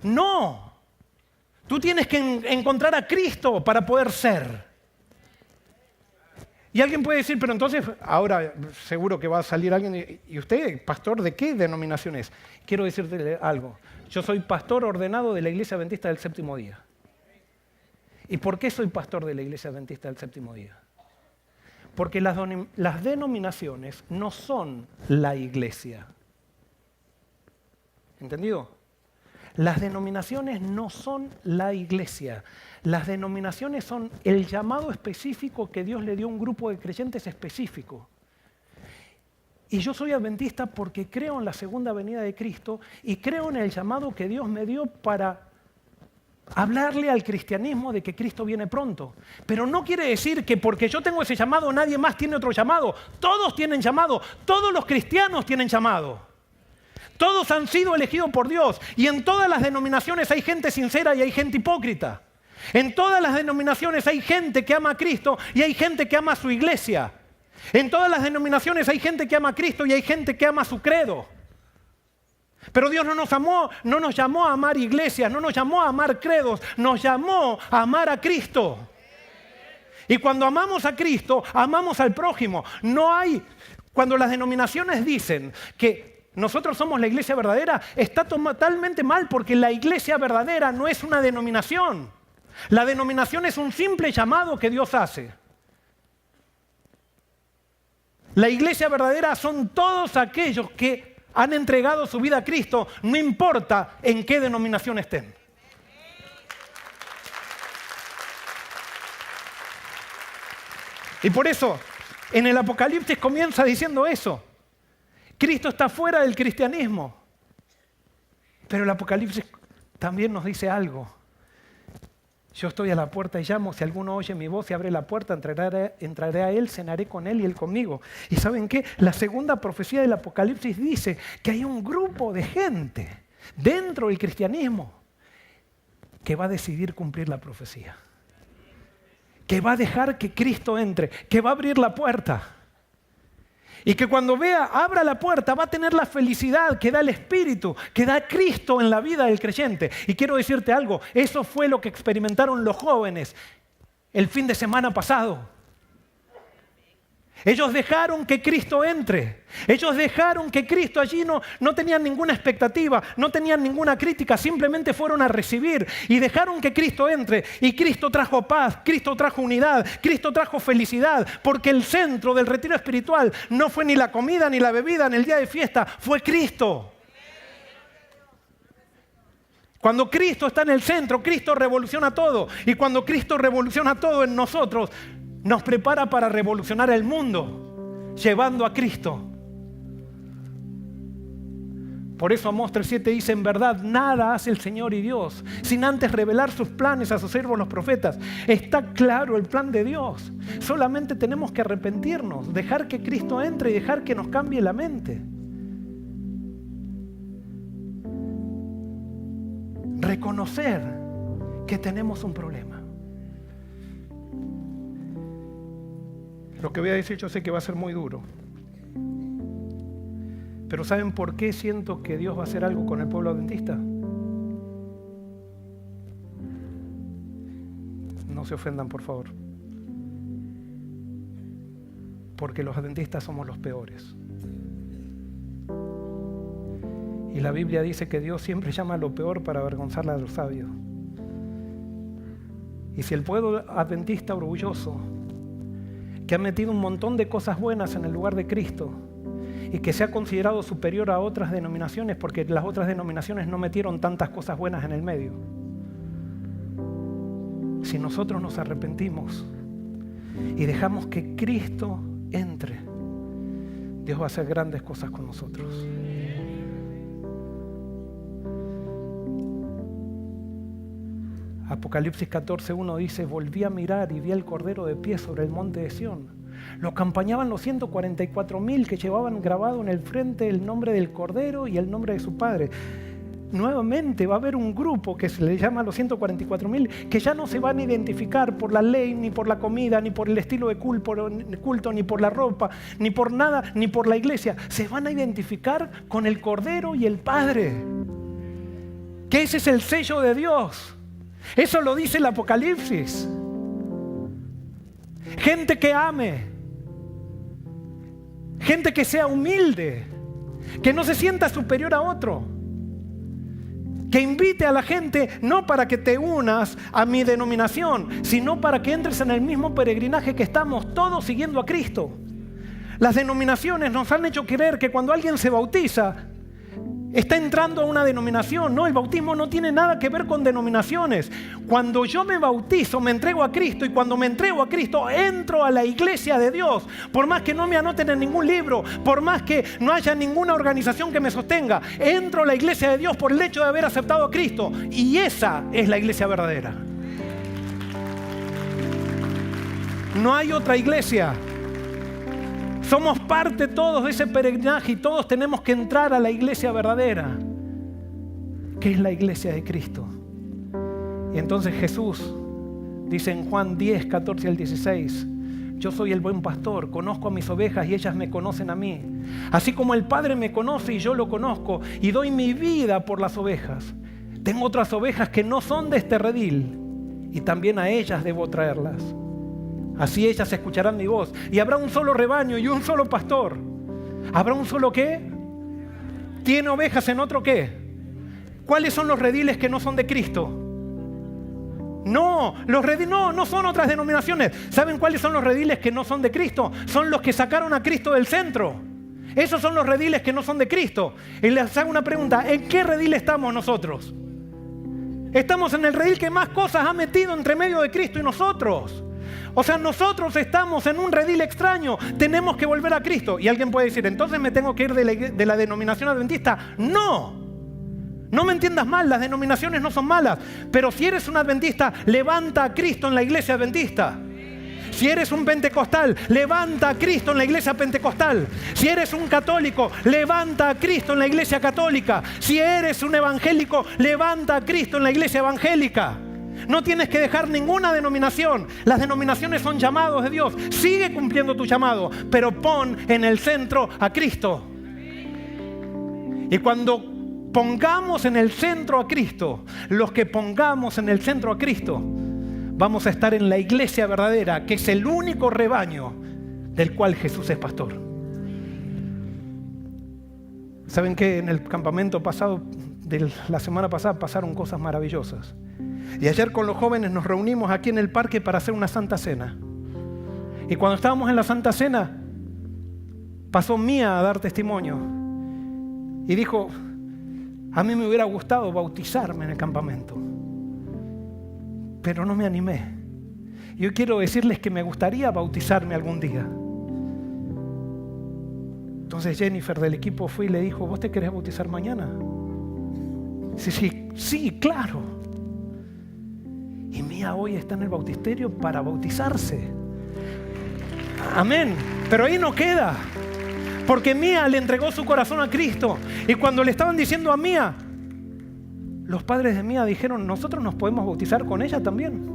Speaker 1: no. Tú tienes que encontrar a Cristo para poder ser. Y alguien puede decir, pero entonces, ahora seguro que va a salir alguien, ¿y usted, pastor, de qué denominación es? Quiero decirte algo. Yo soy pastor ordenado de la Iglesia Adventista del Séptimo Día. ¿Y por qué soy pastor de la Iglesia Adventista del Séptimo Día? Porque las denominaciones no son la iglesia. ¿Entendido? Las denominaciones no son la iglesia. Las denominaciones son el llamado específico que Dios le dio a un grupo de creyentes específico. Y yo soy adventista porque creo en la segunda venida de Cristo y creo en el llamado que Dios me dio para hablarle al cristianismo de que Cristo viene pronto. Pero no quiere decir que porque yo tengo ese llamado nadie más tiene otro llamado. Todos tienen llamado, todos los cristianos tienen llamado. Todos han sido elegidos por Dios y en todas las denominaciones hay gente sincera y hay gente hipócrita. En todas las denominaciones hay gente que ama a Cristo y hay gente que ama a su iglesia. En todas las denominaciones hay gente que ama a Cristo y hay gente que ama su credo. Pero Dios no nos llamó a amar iglesias, no nos llamó a amar credos, nos llamó a amar a Cristo. Y cuando amamos a Cristo, amamos al prójimo. Cuando las denominaciones dicen que nosotros somos la iglesia verdadera, está totalmente mal porque la iglesia verdadera no es una denominación. La denominación es un simple llamado que Dios hace. La iglesia verdadera son todos aquellos que han entregado su vida a Cristo, no importa en qué denominación estén. Y por eso, en el Apocalipsis comienza diciendo eso. Cristo está fuera del cristianismo. Pero el Apocalipsis también nos dice algo. Yo estoy a la puerta y llamo, si alguno oye mi voz y abre la puerta, entraré a él, cenaré con él y él conmigo. ¿Y saben qué? La segunda profecía del Apocalipsis dice que hay un grupo de gente dentro del cristianismo que va a decidir cumplir la profecía. Que va a dejar que Cristo entre, que va a abrir la puerta. Y que cuando abra la puerta va a tener la felicidad que da el Espíritu, que da Cristo en la vida del creyente. Y quiero decirte algo, eso fue lo que experimentaron los jóvenes el fin de semana pasado. Ellos dejaron que Cristo entre. Ellos dejaron que Cristo allí no tenían ninguna expectativa, no tenían ninguna crítica, simplemente fueron a recibir y dejaron que Cristo entre. Y Cristo trajo paz, Cristo trajo unidad, Cristo trajo felicidad, porque el centro del retiro espiritual no fue ni la comida ni la bebida en el día de fiesta, fue Cristo. Cuando Cristo está en el centro, Cristo revoluciona todo. Y cuando Cristo revoluciona todo en nosotros, nos prepara para revolucionar el mundo, llevando a Cristo. Por eso Amós 3:7 dice, en verdad, nada hace el Señor y Dios, sin antes revelar sus planes a sus siervos los profetas. Está claro el plan de Dios. Solamente tenemos que arrepentirnos, dejar que Cristo entre y dejar que nos cambie la mente. Reconocer que tenemos un problema. Lo que voy a decir yo sé que va a ser muy duro. Pero ¿saben por qué siento que Dios va a hacer algo con el pueblo adventista? No se ofendan, por favor. Porque los adventistas somos los peores. Y la Biblia dice que Dios siempre llama a lo peor para avergonzar a los sabios. Y si el pueblo adventista orgulloso, que ha metido un montón de cosas buenas en el lugar de Cristo y que se ha considerado superior a otras denominaciones porque las otras denominaciones no metieron tantas cosas buenas en el medio. Si nosotros nos arrepentimos y dejamos que Cristo entre, Dios va a hacer grandes cosas con nosotros. Apocalipsis 14:1 dice, volví a mirar y vi al Cordero de pie sobre el monte de Sión. Lo acompañaban los 144,000 que llevaban grabado en el frente el nombre del Cordero y el nombre de su Padre. Nuevamente va a haber un grupo que se le llama los 144,000 que ya no se van a identificar por la ley, ni por la comida, ni por el estilo de culto, ni por la ropa, ni por nada, ni por la iglesia. Se van a identificar con el Cordero y el Padre. Que ese es el sello de Dios. Eso lo dice el Apocalipsis. Gente que ame, gente que sea humilde, que no se sienta superior a otro, que invite a la gente no para que te unas a mi denominación, sino para que entres en el mismo peregrinaje que estamos todos siguiendo a Cristo. Las denominaciones nos han hecho creer que cuando alguien se bautiza, está entrando a una denominación. No, el bautismo no tiene nada que ver con denominaciones. Cuando yo me bautizo, me entrego a Cristo, y cuando me entrego a Cristo, entro a la iglesia de Dios. Por más que no me anoten en ningún libro, por más que no haya ninguna organización que me sostenga, entro a la iglesia de Dios por el hecho de haber aceptado a Cristo. Y esa es la iglesia verdadera. No hay otra iglesia. Somos parte todos de ese peregrinaje y todos tenemos que entrar a la iglesia verdadera, que es la iglesia de Cristo. Y entonces Jesús dice en Juan 10, 14 al 16, yo soy el buen pastor, conozco a mis ovejas y ellas me conocen a mí. Así como el Padre me conoce y yo lo conozco y doy mi vida por las ovejas. Tengo otras ovejas que no son de este redil y también a ellas debo traerlas. Así ellas escucharán mi voz. Y habrá un solo rebaño y un solo pastor. ¿Habrá un solo qué? ¿Tiene ovejas en otro qué? ¿Cuáles son los rediles que no son de Cristo? No, los rediles no son otras denominaciones. ¿Saben cuáles son los rediles que no son de Cristo? Son los que sacaron a Cristo del centro. Esos son los rediles que no son de Cristo. Y les hago una pregunta, ¿en qué redil estamos nosotros? Estamos en el redil que más cosas ha metido entre medio de Cristo y nosotros. O sea, nosotros estamos en un redil extraño. Tenemos que volver a Cristo. Y alguien puede decir, entonces me tengo que ir de la denominación adventista. No me entiendas mal, las denominaciones no son malas. Pero si eres un adventista, levanta a Cristo en la iglesia adventista. Si eres un pentecostal, levanta a Cristo en la iglesia pentecostal. Si eres un católico, levanta a Cristo en la iglesia católica. Si eres un evangélico, levanta a Cristo en la iglesia evangélica. No tienes que dejar ninguna denominación. Las denominaciones son llamados de Dios. Sigue cumpliendo tu llamado, pero pon en el centro a Cristo. Y cuando pongamos en el centro a Cristo, los que pongamos en el centro a Cristo, vamos a estar en la iglesia verdadera, que es el único rebaño del cual Jesús es pastor. ¿Saben qué? En el campamento pasado, de la semana pasada, pasaron cosas maravillosas. Y ayer con los jóvenes nos reunimos aquí en el parque para hacer una santa cena. Y cuando estábamos en la santa cena, pasó Mía a dar testimonio. Y dijo, a mí me hubiera gustado bautizarme en el campamento, pero no me animé. Yo quiero decirles que me gustaría bautizarme algún día. Entonces Jennifer del equipo fue y le dijo, ¿vos te querés bautizar mañana? Sí, claro. Y Mía hoy está en el bautisterio para bautizarse. Amén. Pero ahí no queda. Porque Mía le entregó su corazón a Cristo. Y cuando le estaban diciendo a Mía, los padres de Mía dijeron, ¿nosotros nos podemos bautizar con ella también?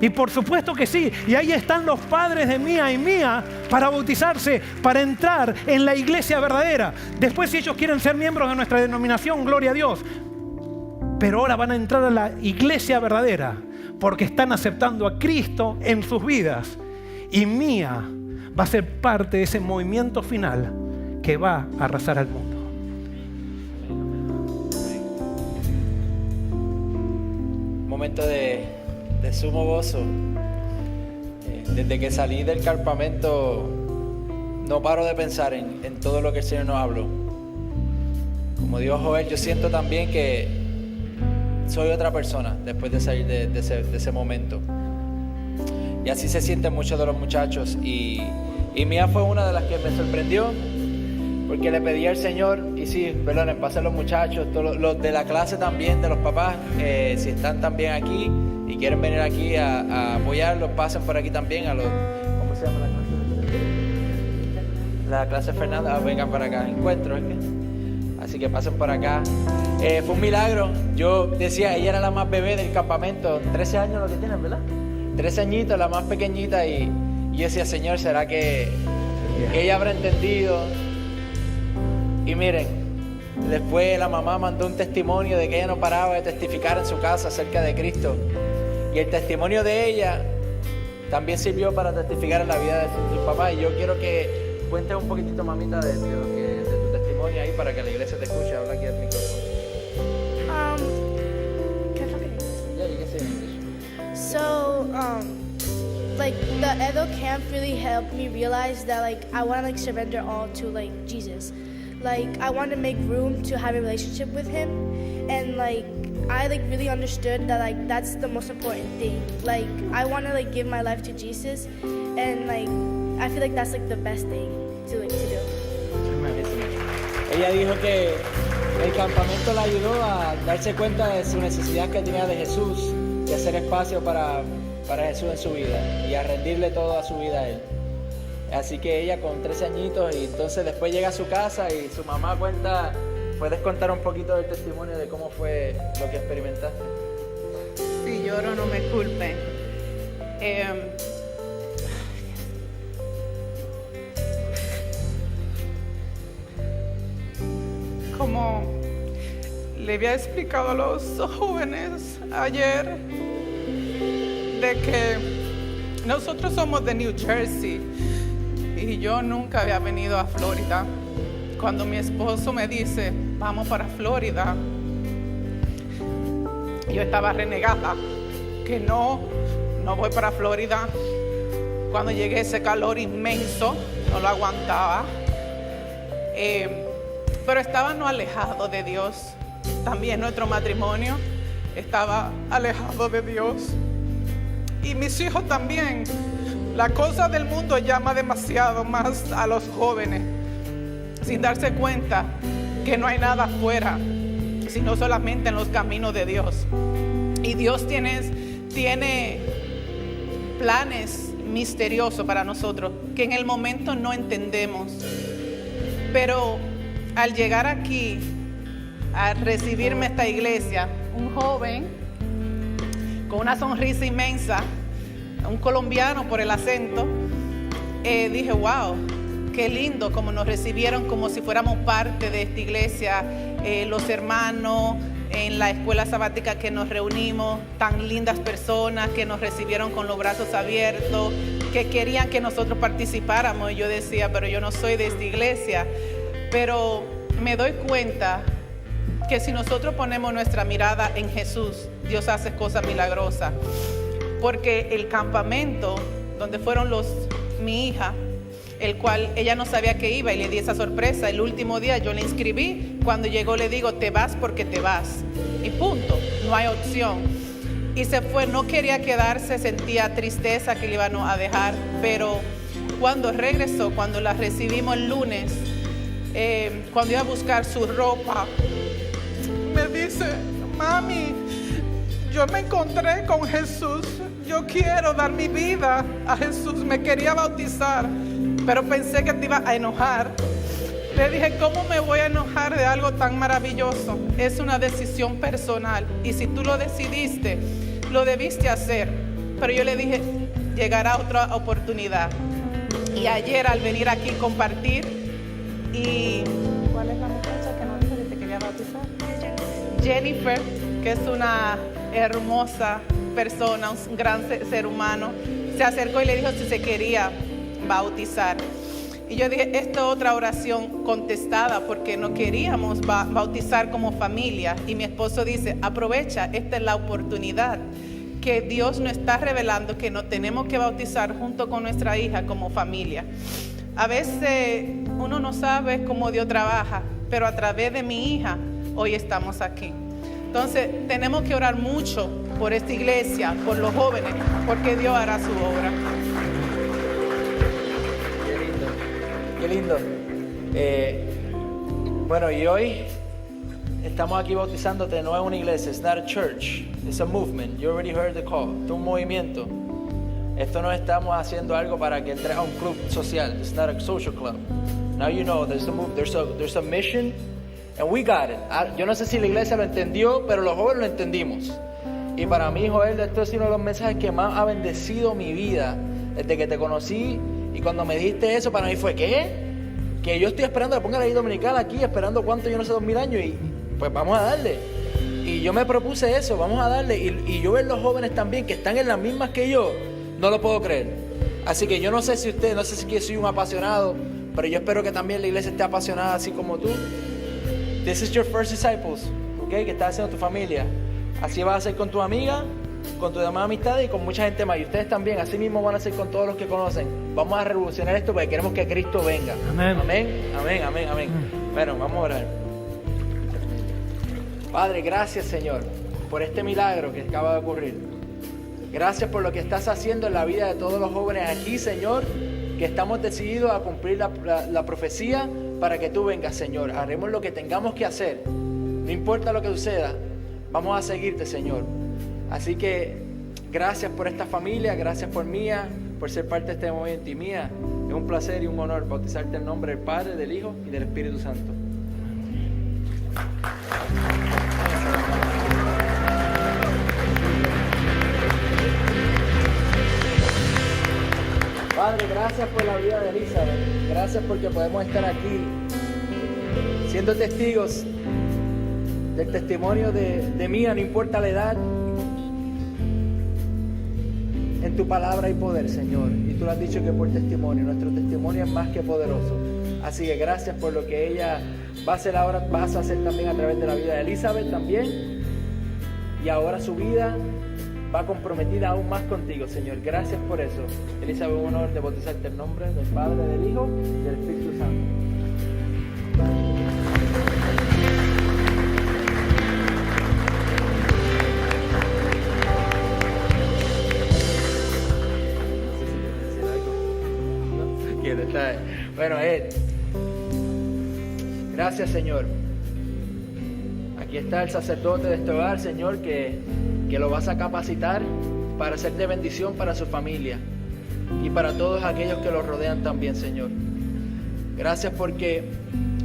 Speaker 1: Y por supuesto que sí. Y ahí están los padres de Mía y Mía para bautizarse, para entrar en la iglesia verdadera. Después, si ellos quieren ser miembros de nuestra denominación, gloria a Dios. Pero ahora van a entrar a la iglesia verdadera porque están aceptando a Cristo en sus vidas. Y Mía va a ser parte de ese movimiento final que va a arrasar al mundo.
Speaker 2: Momento de sumo gozo. Desde que salí del campamento no paro de pensar en todo lo que el Señor nos habló. Como dijo Joel, yo siento también que soy otra persona después de salir de ese momento. Y así se sienten muchos de los muchachos. Y Mía fue una de las que me sorprendió, porque le pedí al Señor, y sí, perdonen, pasen los muchachos, todos los de la clase también, de los papás, si están también aquí y quieren venir aquí a apoyarlos, pasen por aquí también a los, ¿cómo se llama la clase? La clase Fernanda, vengan para acá, encuentro, ¿es que? Así que pasen por acá. Fue un milagro. Yo decía, ella era la más bebé del campamento. 13 años lo que tienen, ¿verdad? 13 añitos, la más pequeñita. Y yo decía, Señor, ¿será que ella habrá entendido? Y miren, después la mamá mandó un testimonio de que ella no paraba de testificar en su casa acerca de Cristo. Y el testimonio de ella también sirvió para testificar en la vida de sus papás. Y yo quiero que cuentes un poquitito, mamita, de tu testimonio ahí para que la iglesia te escuche. Habla aquí al micrófono.
Speaker 3: Can I talk in English?
Speaker 2: Yeah, you can say in English.
Speaker 3: So, like the Edo camp really helped me realize that like I want to like surrender all to like Jesus, like I wanted to make room to have a relationship with him, and like I like really understood that like that's the most important thing. Like I want to like give my life to Jesus, and like I feel like that's like the best thing to do.
Speaker 2: Ella dijo que el campamento la ayudó a darse cuenta de su necesidad que tenía de Jesús, de hacer espacio para Jesús en su vida y a rendirle toda su vida a Él. Así que ella con 13 añitos y entonces después llega a su casa y su mamá cuenta, ¿puedes contar un poquito del testimonio de cómo fue lo que experimentaste?
Speaker 4: Si lloro, no me culpen. Como le había explicado a los jóvenes ayer, de que nosotros somos de New Jersey y yo nunca había venido a Florida. Cuando mi esposo me dice, vamos para Florida, yo estaba renegada, que no voy para Florida. Cuando llegué ese calor inmenso, no lo aguantaba. Pero estábamos alejados de Dios. También nuestro matrimonio estaba alejado de Dios. Y mis hijos también. La cosa del mundo llama demasiado más a los jóvenes, sin darse cuenta que no hay nada afuera, sino solamente en los caminos de Dios. Y Dios tiene planes misteriosos para nosotros que en el momento no entendemos. Pero al llegar aquí, a recibirme esta iglesia, un joven con una sonrisa inmensa, un colombiano por el acento, dije, wow, qué lindo como nos recibieron, como si fuéramos parte de esta iglesia, los hermanos en la escuela sabática que nos reunimos, tan lindas personas que nos recibieron con los brazos abiertos, que querían que nosotros participáramos. Y yo decía, pero yo no soy de esta iglesia. Pero me doy cuenta que si nosotros ponemos nuestra mirada en Jesús, Dios hace cosas milagrosas. Porque el campamento donde fueron mi hija, el cual ella no sabía que iba y le di esa sorpresa, el último día yo le inscribí, cuando llegó le digo, te vas porque te vas. Y punto, no hay opción. Y se fue, no quería quedarse, sentía tristeza que le iban a dejar, pero cuando regresó, cuando la recibimos el lunes, cuando iba a buscar su ropa, me dice, mami, yo me encontré con Jesús, yo quiero dar mi vida a Jesús, me quería bautizar, pero pensé que te iba a enojar. Le dije, ¿cómo me voy a enojar de algo tan maravilloso? Es una decisión personal y si tú lo decidiste, lo debiste hacer. Pero yo le dije, llegará otra oportunidad. Y ayer al venir aquí compartir, y ¿cuál es la muchacha que nos dijo que te quería bautizar? Jennifer, que es una hermosa persona, un gran ser humano, se acercó y le dijo si se quería bautizar. Y yo dije, esta es otra oración contestada porque no queríamos bautizar como familia. Y mi esposo dice, aprovecha, esta es la oportunidad que Dios nos está revelando que nos tenemos que bautizar junto con nuestra hija como familia. A veces uno no sabe cómo Dios trabaja, pero a través de mi hija hoy estamos aquí. Entonces tenemos que orar mucho por esta iglesia, por los jóvenes, porque Dios hará su obra.
Speaker 2: Qué lindo. Bueno, y hoy estamos aquí bautizándote. No es una iglesia, it's not a church, it's a movement. You already heard the call. Es un movimiento. Esto no estamos haciendo algo para que entres a un club social. It's not a social club. Now you know there's a move, there's a mission, and we got it. Yo no sé si la iglesia lo entendió, pero los jóvenes lo entendimos. Y para mí, Joel, esto es uno de los mensajes que más ha bendecido mi vida desde que te conocí. Y cuando me dijiste eso, para mí fue, ¿qué? Que yo estoy esperando que ponga la ley dominical aquí, esperando cuánto, yo no sé, 2000 años, y pues vamos a darle. Y yo me propuse eso, vamos a darle. Y yo ver los jóvenes también, que están en las mismas que yo, no lo puedo creer. Así que yo no sé si usted, no sé si yo soy un apasionado, pero yo espero que también la iglesia esté apasionada así como tú. This is your first disciples, ¿ok? Que estás haciendo tu familia. Así vas a ser con tu amiga, con tus demás amistades y con mucha gente más. Y ustedes también, así mismo van a hacer con todos los que conocen. Vamos a revolucionar esto porque queremos que Cristo venga.
Speaker 1: Amén.
Speaker 2: Amén, amén, amén, amén. Bueno, vamos a orar. Padre, gracias, Señor, por este milagro que acaba de ocurrir. Gracias por lo que estás haciendo en la vida de todos los jóvenes aquí, Señor, que estamos decididos a cumplir la profecía para que tú vengas, Señor. Haremos lo que tengamos que hacer. No importa lo que suceda, vamos a seguirte, Señor. Así que gracias por esta familia, gracias por Mía, por ser parte de este movimiento. Y Mía, es un placer y un honor bautizarte en nombre del Padre, del Hijo y del Espíritu Santo. Padre, gracias por la vida de Elizabeth. Gracias porque podemos estar aquí siendo testigos del testimonio de Mía, no importa la edad, en tu palabra hay poder, Señor. Y tú lo has dicho que por testimonio, nuestro testimonio es más que poderoso. Así que gracias por lo que ella va a hacer ahora, vas a hacer también a través de la vida de Elizabeth también. Y ahora su vida va comprometida aún más contigo, Señor. Gracias por eso. Elizabeth, un honor de bautizarte en nombre del Padre, del Hijo y del Espíritu Santo. Bueno, gracias, Señor. Aquí está el sacerdote de este hogar, Señor, que lo vas a capacitar para ser de bendición para su familia y para todos aquellos que lo rodean también, Señor. Gracias porque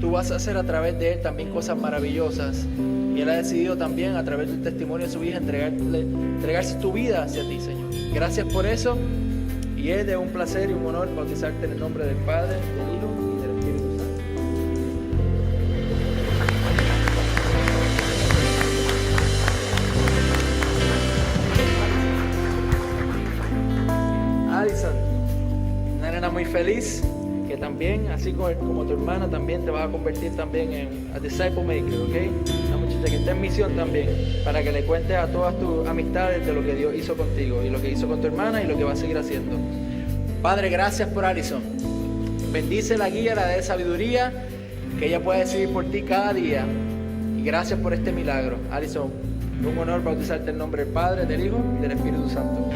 Speaker 2: tú vas a hacer a través de él también cosas maravillosas. Y él ha decidido también, a través del testimonio de su hija, entregarse tu vida hacia ti, Señor. Gracias por eso. Y es de un placer y un honor bautizarte en el nombre del Padre, del Hijo y del Espíritu Santo. Alison, una nena muy feliz, que también, así como tu hermana, también te vas a convertir también en a disciple maker, ¿ok? Una muchacha que está en misión también, para que le cuentes a todas tus amistades de lo que Dios hizo contigo, y lo que hizo con tu hermana, y lo que va a seguir haciendo. Padre, gracias por Alison. Bendice la guía, la de sabiduría, que ella pueda decidir por ti cada día. Y gracias por este milagro. Alison, un honor bautizarte en nombre del Padre, del Hijo y del Espíritu Santo.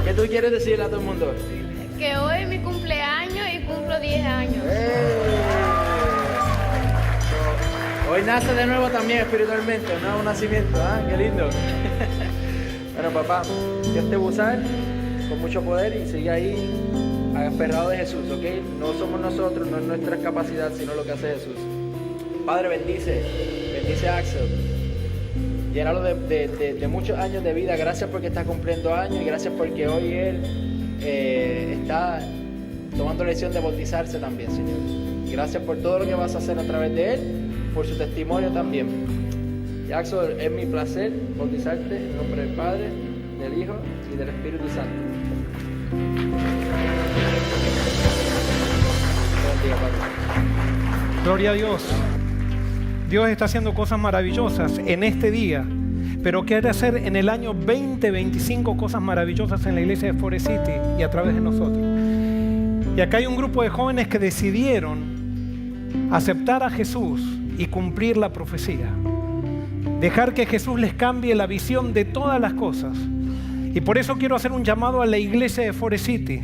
Speaker 2: ¿Qué tú quieres decirle a todo el mundo?
Speaker 5: Que hoy es mi cumpleaños y cumplo 10 años.
Speaker 2: Hoy nace de nuevo también espiritualmente, un nuevo nacimiento, ¿ah? Qué lindo. Bueno, papá, Dios te va a usar con mucho poder y sigue ahí aferrado de Jesús, ¿ok? No somos nosotros, no es nuestra capacidad, sino lo que hace Jesús. Padre, bendice a Axel. Llénalo de muchos años de vida. Gracias porque está cumpliendo años y gracias porque hoy él está tomando la decisión de bautizarse también, Señor. Gracias por todo lo que vas a hacer a través de él, por su testimonio también. Jackson, es mi placer bautizarte en nombre del Padre, del Hijo y del Espíritu Santo. Bendiga, Padre.
Speaker 1: Gloria a Dios. Dios está haciendo cosas maravillosas en este día, pero quiere hacer en el año 2025 cosas maravillosas en la iglesia de Forest City y a través de nosotros. Y acá hay un grupo de jóvenes que decidieron aceptar a Jesús y cumplir la profecía. Dejar que Jesús les cambie la visión de todas las cosas. Y por eso quiero hacer un llamado a la iglesia de Forest City,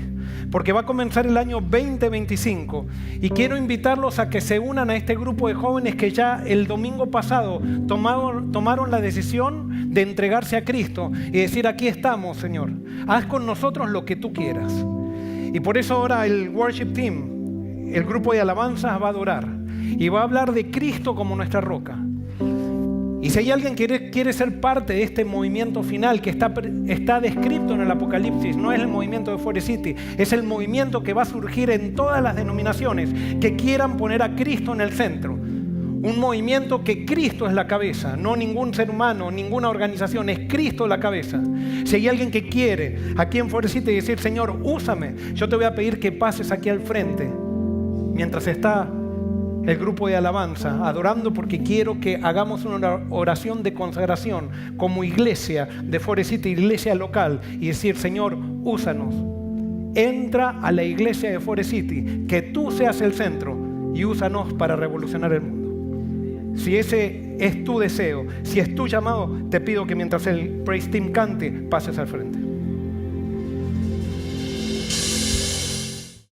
Speaker 1: porque va a comenzar el año 2025 y quiero invitarlos a que se unan a este grupo de jóvenes que ya el domingo pasado tomaron la decisión de entregarse a Cristo y decir: aquí estamos, Señor, haz con nosotros lo que tú quieras. Y por eso ahora el worship team, el grupo de alabanzas, va a adorar y va a hablar de Cristo como nuestra roca. Y si hay alguien que quiere ser parte de este movimiento final que está descrito en el Apocalipsis, no es el movimiento de Forest City, es el movimiento que va a surgir en todas las denominaciones que quieran poner a Cristo en el centro. Un movimiento que Cristo es la cabeza, no ningún ser humano, ninguna organización, es Cristo la cabeza. Si hay alguien que quiere aquí en Forest City decir: Señor, úsame, yo te voy a pedir que pases aquí al frente mientras está el grupo de alabanza, adorando, porque quiero que hagamos una oración de consagración como iglesia de Forest City, iglesia local, y decir: Señor, úsanos. Entra a la iglesia de Forest City, que tú seas el centro, y úsanos para revolucionar el mundo. Si ese es tu deseo, si es tu llamado, te pido que mientras el Praise Team cante, pases al frente.